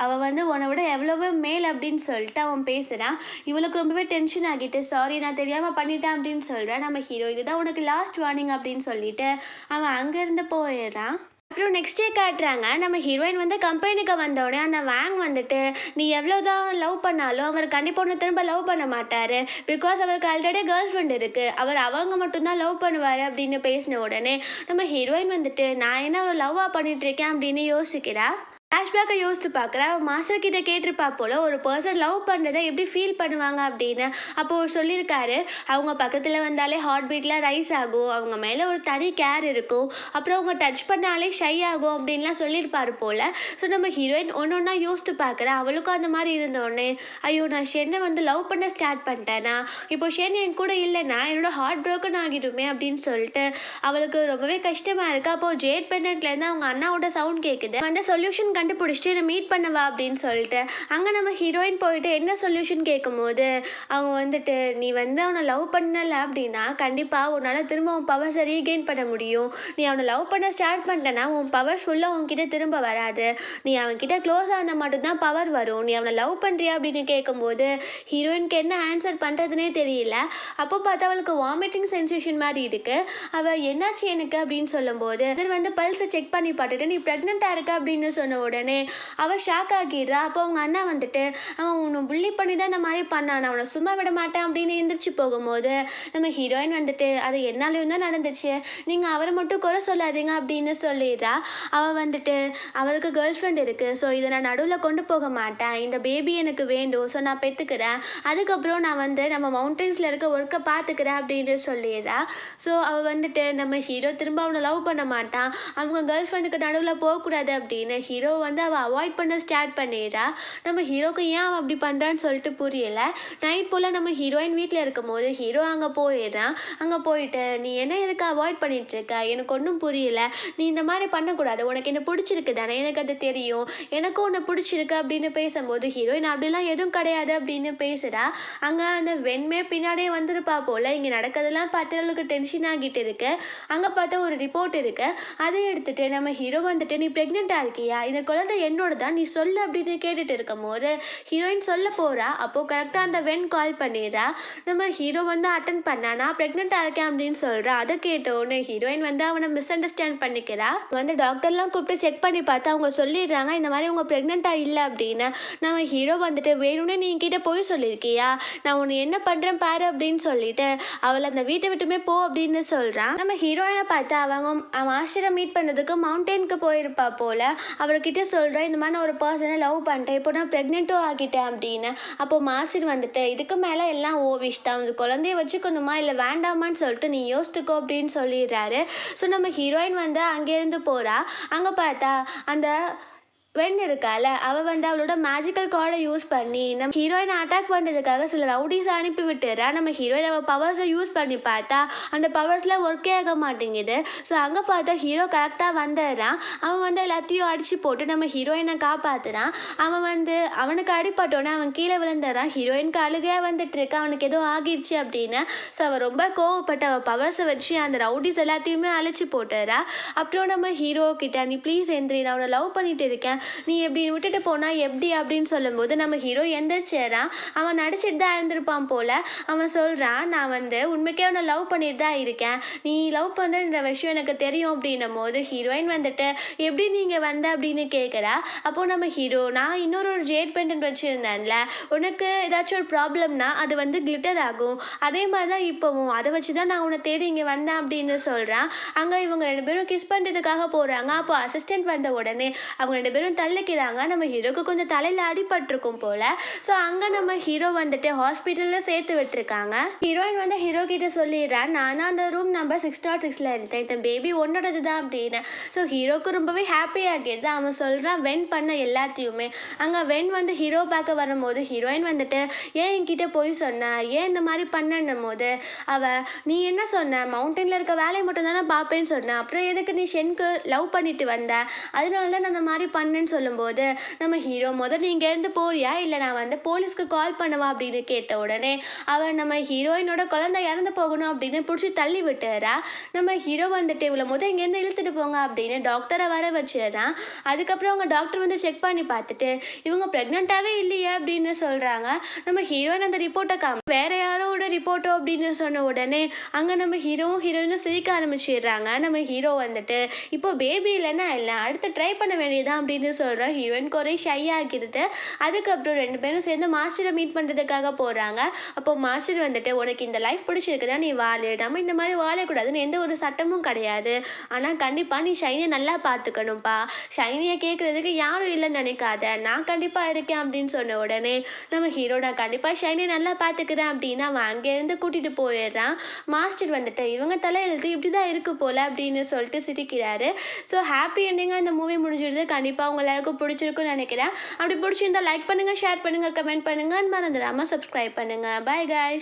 அவ வந்து உன்னை விட எவ்வளவோ மேல் அப்படின்னு சொல்லிட்டு அவன் பேசுறான். இவளுக்கு ரொம்பவே டென்ஷன் ஆகிட்டு, சாரி நான் தெரியாம பண்ணிட்டேன் அப்படின்னு சொல்றான் நம்ம ஹீரோ. இதுதான் உனக்கு லாஸ்ட் வார்னிங் அப்படின்னு சொல்லிட்டு அவன் அங்க இருந்து போயிடுறான். அப்புறம் நெக்ஸ்ட் டே காட்டுறாங்க. நம்ம ஹீரோயின் வந்து கம்பெனிக்கு வந்தோடனே அந்த வேங் வந்துட்டு, நீ எவ்வளோதான் லவ் பண்ணாலும் அவர் கண்டிப்பாக ஒன்று திரும்ப லவ் பண்ண மாட்டார். பிகாஸ் அவருக்கு ஆல்ரெடி கேர்ள் ஃப்ரெண்ட் இருக்குது. அவங்க மட்டும்தான் லவ் பண்ணுவார் அப்படின்னு பேசின உடனே நம்ம ஹீரோயின் வந்துட்டு, நான் என்ன ஒரு லவ்வாக பண்ணிகிட்ருக்கேன் அப்படின்னு யோசிக்கிறா. ஃப்ளாஷ்பேக்கை யோசித்து பார்க்குறா. அவள் மாஸ்டர் கிட்ட கேட்டிருப்பா போல், ஒரு பர்சன் லவ் பண்ணுறதை எப்படி ஃபீல் பண்ணுவாங்க அப்படின்னு. அப்போது சொல்லியிருக்காரு, அவங்க பக்கத்தில் வந்தாலே ஹார்ட் பீட்லாம் ரைஸ் ஆகும், அவங்க மேலே ஒரு தனி கேர் இருக்கும், அப்புறம் அவங்க டச் பண்ணாலே ஷை ஆகும் அப்படின்லாம் சொல்லியிருப்பார் போல். ஸோ நம்ம ஹீரோயின் ஒன்று ஒன்றா யோசித்து பார்க்குறா. அவளுக்கும் அந்த மாதிரி இருந்தோடனே, ஐயோ நான் ஷென்னை வந்து லவ் பண்ண ஸ்டார்ட் பண்ணிட்டேனா, இப்போ ஷென் என் கூட இல்லைன்னா என்னோட ஹார்ட் ப்ரோக்கன் ஆகிடுமே அப்படின்னு சொல்லிட்டு அவளுக்கு ரொம்பவே கஷ்டமாக இருக்குது. அப்போது ஜேட் பெண்டன்ட்லேருந்து அவங்க அண்ணாவோட சவுண்ட் கேட்குது. அந்த சொல்யூஷன் கண்டுபிடிச்சிட்டு என்னை மீட் பண்ணவா அப்படின்னு சொல்லிட்டு அங்கே நம்ம ஹீரோயின் போயிட்டு என்ன சொல்யூஷன் கேட்கும்போது அவங்க வந்துட்டு, நீ வந்து அவனை லவ் பண்ணலை அப்படின்னா கண்டிப்பாக உன்னால் திரும்ப உன் பவர்ஸை ரீகெயின் பண்ண முடியும். நீ அவனை லவ் பண்ண ஸ்டார்ட் பண்ணிட்டேன்னா உன் பவர்ஸ் ஃபுல்லாக உன்கிட்ட திரும்ப வராது. நீ அவன்கிட்ட க்ளோஸ் ஆனால் மட்டும்தான் பவர் வரும். நீ அவனை லவ் பண்ணுறியா அப்படின்னு கேட்கும்போது ஹீரோயினுக்கு என்ன ஆன்சர் பண்ணுறதுனே தெரியல. அப்போ பார்த்தா அவளுக்கு வாமிட்டிங் சென்சேஷன் மாதிரி இருக்குது. அவள் என்னாச்சு எனக்கு அப்படின்னு சொல்லும்போது அதில் வந்து பல்ஸை செக் பண்ணி பார்த்துட்டு, நீ ப்ரெக்னெண்ட்டாக இருக்க அப்படின்னு சொன்ன உடனே அவள் ஷாக் ஆகிடுறா. அப்போ அவங்க அண்ணா வந்துட்டு, அவன் உன்னை புள்ளி பண்ணி தான் இந்த மாதிரி பண்ணான், அவனை சும்மா விட மாட்டேன் அப்படின்னு எந்திரிச்சு போகும்போது நம்ம ஹீரோயின் வந்துட்டு, அது என்னாலையும் தான் நடந்துச்சு, நீங்கள் அவரை மட்டும் குறை சொல்லாதீங்க அப்படின்னு சொல்லிடுறா. அவள் வந்துட்டு, அவருக்கு கேர்ள் ஃப்ரெண்ட் இருக்குது, ஸோ இதை நான் நடுவில் கொண்டு போக மாட்டேன், இந்த பேபி எனக்கு வேண்டும், ஸோ நான் பெற்றுக்கிறேன், அதுக்கப்புறம் நான் வந்து நம்ம மவுண்டன்ஸில் இருக்க ஒர்க்கை பார்த்துக்கிறேன் அப்படின்னு சொல்லிடுறா. ஸோ அவள் வந்துட்டு நம்ம ஹீரோ திரும்ப அவனை லவ் பண்ண மாட்டான், அவங்க கேர்ள் ஃப்ரெண்டுக்கு நடுவில் போகக்கூடாது அப்படின்னு ஹீரோ வந்து அவள் அவாய்ட் பண்ண ஸ்டார்ட் பண்ணிடுறா. நம்ம ஹீரோக்கு ஏன் அவன் அப்படி பண்ணுறான்னு சொல்லிட்டு புரியலை. நைட் போல் நம்ம ஹீரோயின் வீட்டில் இருக்கும் போது ஹீரோ அங்கே போயிடுறான். அங்கே போயிட்டு, நீ என்ன எதுக்கு அவாய்ட் பண்ணிகிட்ருக்க, எனக்கு ஒன்றும் புரியல, நீ இந்த மாதிரி பண்ணக்கூடாது, உனக்கு என்ன பிடிச்சிருக்கு தானே, எனக்கு அது தெரியும், எனக்கும் உன்னை பிடிச்சிருக்கு அப்படின்னு பேசும்போது ஹீரோயின் அப்படிலாம் எதுவும் கிடையாது அப்படின்னு பேசுகிறா. அங்கே அந்த வெண்மே பின்னாடியே வந்திருப்பா போல். இங்கே நடக்கிறதெல்லாம் பார்த்து அவளுக்கு டென்ஷன் ஆகிட்டு இருக்கு. அங்கே பார்த்தா ஒரு ரிப்போர்ட் இருக்குது. அதை எடுத்துகிட்டு நம்ம ஹீரோ வந்துட்டு, நீ ப்ரெக்னெண்ட்டாக இருக்கியா, இந்த குழந்தை என்னோட தான், நீ சொல்லு அப்படின்னு கேட்டுட்டு இருக்கும் போது ஹீரோயின் சொல்ல போகிறா. அப்போது கரெக்டாக அந்த வென் கால் பண்ணிடுறா. நம்ம ஹீரோ வந்து அட்டன் பண்ணா, நான் ப்ரெக்னெண்ட்டாக இருக்கேன் அப்படின்னு சொல்கிறா. அதை கேட்டோன்னு ஹீரோயின் வந்து அவனை மிஸ் அண்டர்ஸ்டாண்ட் பண்ணிக்கிறா. வந்து டாக்டர்லாம் கூப்பிட்டு செக் பண்ணி பார்த்தா அவங்க சொல்லிடுறாங்க, இந்த மாதிரி உங்கள் ப்ரெக்னெண்ட்டாக இல்லை அப்படின்னு. நம்ம ஹீரோ வந்துட்டு, வேணும்னே நீ என்கிட்ட போய் சொல்லியிருக்கியா, நான் உன்னை என்ன பண்ணுறேன் பாரு அப்படின்னு சொல்லிட்டு அவளை அந்த வீட்டை விட்டுமே போ அப்படின்னு சொல்கிறான். நம்ம ஹீரோயினை பார்த்தா அவங்க மாஸ்டரை மீட் பண்ணதுக்கு மவுண்டனுக்கு போயிருப்பா போல். அவர்கிட்ட சொல்கிறேன், இந்த மாதிரி நான் ஒரு பர்சனை லவ் பண்ணிட்டேன், இப்போ நான் ப்ரெக்னெண்ட்டும் ஆகிட்டேன் அப்படின்னு. அப்போது மாஸ்டர் வந்துட்டு, இதுக்கு மேலே எல்லாம் ஓவிஷ் தான், அந்த குழந்தைய வச்சுக்கணுமா இல்லை வேண்டாமான்னு சொல்லிட்டு நீ யோசித்துக்கோ அப்படின்னு சொல்லிடுறாரு. ஸோ நம்ம ஹீரோயின் வந்து அங்கேருந்து போகிறா. அங்கே பார்த்தா அந்த வென் இருக்கால, அவள் வந்து அவளோட மேஜிக்கல் கார்டை யூஸ் பண்ணி நம்ம ஹீரோயினை அட்டாக் பண்ணுறதுக்காக சில ரவுடிஸை அனுப்பி விட்டுறா. நம்ம ஹீரோயின் அவள் பவர்ஸை யூஸ் பண்ணி பார்த்தா அந்த பவர்ஸ்லாம் ஒர்க்கே ஆக மாட்டேங்குது. ஸோ அங்கே பார்த்தா ஹீரோ கரெக்டாக வந்துடுறான். அவன் வந்து எல்லாத்தையும் அடித்து போட்டு நம்ம ஹீரோயினை காப்பாற்றுறான். அவன் வந்து அவனுக்கு அடிப்பட்டோன்னே அவன் கீழே விழுந்துடுறான். ஹீரோயினுக்கு அழுகையாக வந்துட்டுருக்கு, அவனுக்கு ஏதோ ஆகிடுச்சு அப்படின்னு. ஸோ அவள் ரொம்ப கோவப்பட்டு அவள் பவர்ஸை வச்சு அந்த ரவுடிஸ் எல்லாத்தையுமே அழிச்சு போட்டுறா. அப்புறம் நம்ம ஹீரோ கிட்ட, நீ ப்ளீஸ் எந்திரி, நான் அவனை லவ் பண்ணிட்டு இருக்கேன், நீ எப்படி விட்டுட்டு போனால் எப்படி அப்படின்னு சொல்லும்போது நம்ம ஹீரோ எந்திரிச்சேறான். அவன் நடிச்சிட்டு தான் இருந்திருப்பான் போல். அவன் சொல்கிறான், நான் வந்து உண்மைக்கே அவனை லவ் பண்ணிட்டு தான் இருக்கேன், நீ லவ் பண்ணுற விஷயம் எனக்கு தெரியும் அப்படின்னும் போது ஹீரோயின் வந்துட்டு, எப்படி நீங்கள் வந்த அப்படின்னு கேட்குறா. அப்போது நம்ம ஹீரோ, நான் இன்னொரு ஜேட் பெண்டன்ட் வச்சுருந்தேன்ல, உனக்கு ஏதாச்சும் ஒரு ப்ராப்ளம்னா அது வந்து கிளிட்டர் ஆகும், அதே மாதிரி தான் இப்போவும் அதை வச்சு தான் நான் உன்னை தேடி இங்கே வந்தேன் அப்படின்னு சொல்கிறான். அங்கே இவங்க ரெண்டு பேரும் கிஸ் பண்ணுறதுக்காக போகிறாங்க. அப்போ அசிஸ்டன்ட் வந்த உடனே அவங்க ரெண்டு பேரும் தள்ளிக்கிறாங்க. நம்ம ஹீரோக்கு கொஞ்சம் தலையில் அடிபட்டிருக்கும் போல். ஸோ அங்கே நம்ம ஹீரோ வந்துட்டு ஹாஸ்பிட்டலில் சேர்த்து விட்டுருக்காங்க. ஹீரோயின் வந்து ஹீரோ கிட்ட சொல்லிடுறான், நான் அந்த ரூம் நம்பர் 606 இருந்தேன், இந்த பேபி ஒன்னோடது தான் அப்படின்னு. ஸோ ஹீரோக்கு ரொம்பவே ஹாப்பியாகிடுது. அவன் சொல்கிறான் வென் பண்ண எல்லாத்தையுமே. அங்கே வென் வந்து ஹீரோ பார்க்க வரும்போது ஹீரோயின் வந்துட்டு, ஏன் என்கிட்ட போய் சொன்ன, ஏன் இந்த மாதிரி பண்ணும் போது அவள், நீ என்ன சொன்ன, மவுண்டனில் இருக்க வேலையை மட்டும் தானே பார்ப்பேன்னு சொன்னேன், அப்புறம் எதுக்கு நீ ஷென்க்கு லவ் பண்ணிட்டு வந்த, அதனால தான் நான் அந்த மாதிரி பண்ண பண்ணேன்னு சொல்லும்போது நம்ம ஹீரோ முதல்ல நீ இங்கேருந்து போறியா இல்லை நான் வந்து போலீஸ்க்கு கால் பண்ணவா அப்படின்னு கேட்ட உடனே அவன் நம்ம ஹீரோயினோட குழந்தை இறந்து போகணும் அப்படின்னு பிடிச்சி தள்ளி விட்டுறா. நம்ம ஹீரோ வந்துட்டு இவ்வளோ முதல் இங்கேருந்து இழுத்துட்டு போங்க அப்படின்னு டாக்டரை வர வச்சிடுறான். அதுக்கப்புறம் அவங்க டாக்டர் வந்து செக் பண்ணி பார்த்துட்டு இவங்க ப்ரெக்னெண்ட்டாகவே இல்லையே அப்படின்னு சொல்கிறாங்க. நம்ம ஹீரோயின் அந்த ரிப்போர்ட்டை வேற யாரோட ரிப்போர்ட்டோ அப்படின்னு சொன்ன உடனே அங்கே நம்ம ஹீரோவும் ஹீரோயினும் சிரிக்க ஆரம்பிச்சிடுறாங்க. நம்ம ஹீரோ வந்துட்டு இப்போ பேபி இல்லைன்னா இல்லை அடுத்து ட்ரை பண்ண வேண்டியதான் அப்படின்னு சொல்கிறோம். ஹீரோயினுக்கு ஒரே ஷை ஆகிடுது. அதுக்கப்புறம் ரெண்டு பேரும் சேர்ந்து மாஸ்டரை மீட் பண்ணுறதுக்காக போகிறாங்க. அப்போ மாஸ்டர் வந்துட்டு உனக்கு இந்த லைஃப் பிடிச்சிருக்குதா நீ வாழு, நம்ம இந்த மாதிரி வாழக்கூடாதுன்னு எந்த ஒரு சட்டமும் கிடையாது, ஆனால் கண்டிப்பாக நீ ஷைனியை நல்லா பார்த்துக்கணும்ப்பா, ஷைனியை கேட்குறதுக்கு யாரும் இல்லைன்னு நினைக்காத, நான் கண்டிப்பாக இருக்கேன் அப்படின்னு சொன்ன உடனே நம்ம ஹீரோ நான் கண்டிப்பாக ஷைனியை நல்லா பார்த்துக்கிறேன் அப்படின்னு அவன் அங்கேருந்து கூட்டிகிட்டு போயிடுறான். மாஸ்டர் வந்துட்டு இவங்க தலையெழுத்து இப்படி தான் இருக்கு போல் அப்படின்னு சொல்லிட்டு சிரிக்கிறாரு. ஸோ ஹாப்பி எண்டிங்காக இந்த மூவி முடிஞ்சிடுது. கண்டிப்பாக உங்கள் எல்லாருக்கும் பிடிச்சிருக்குன்னு நினைக்கிறேன். அப்படி பிடிச்சிருந்தா லைக் பண்ணுங்கள், ஷேர் பண்ணுங்கள், கமெண்ட் பண்ணுங்கள், மறந்துடாமல் சப்ஸ்கிரைப் பண்ணுங்கள். Bye guys.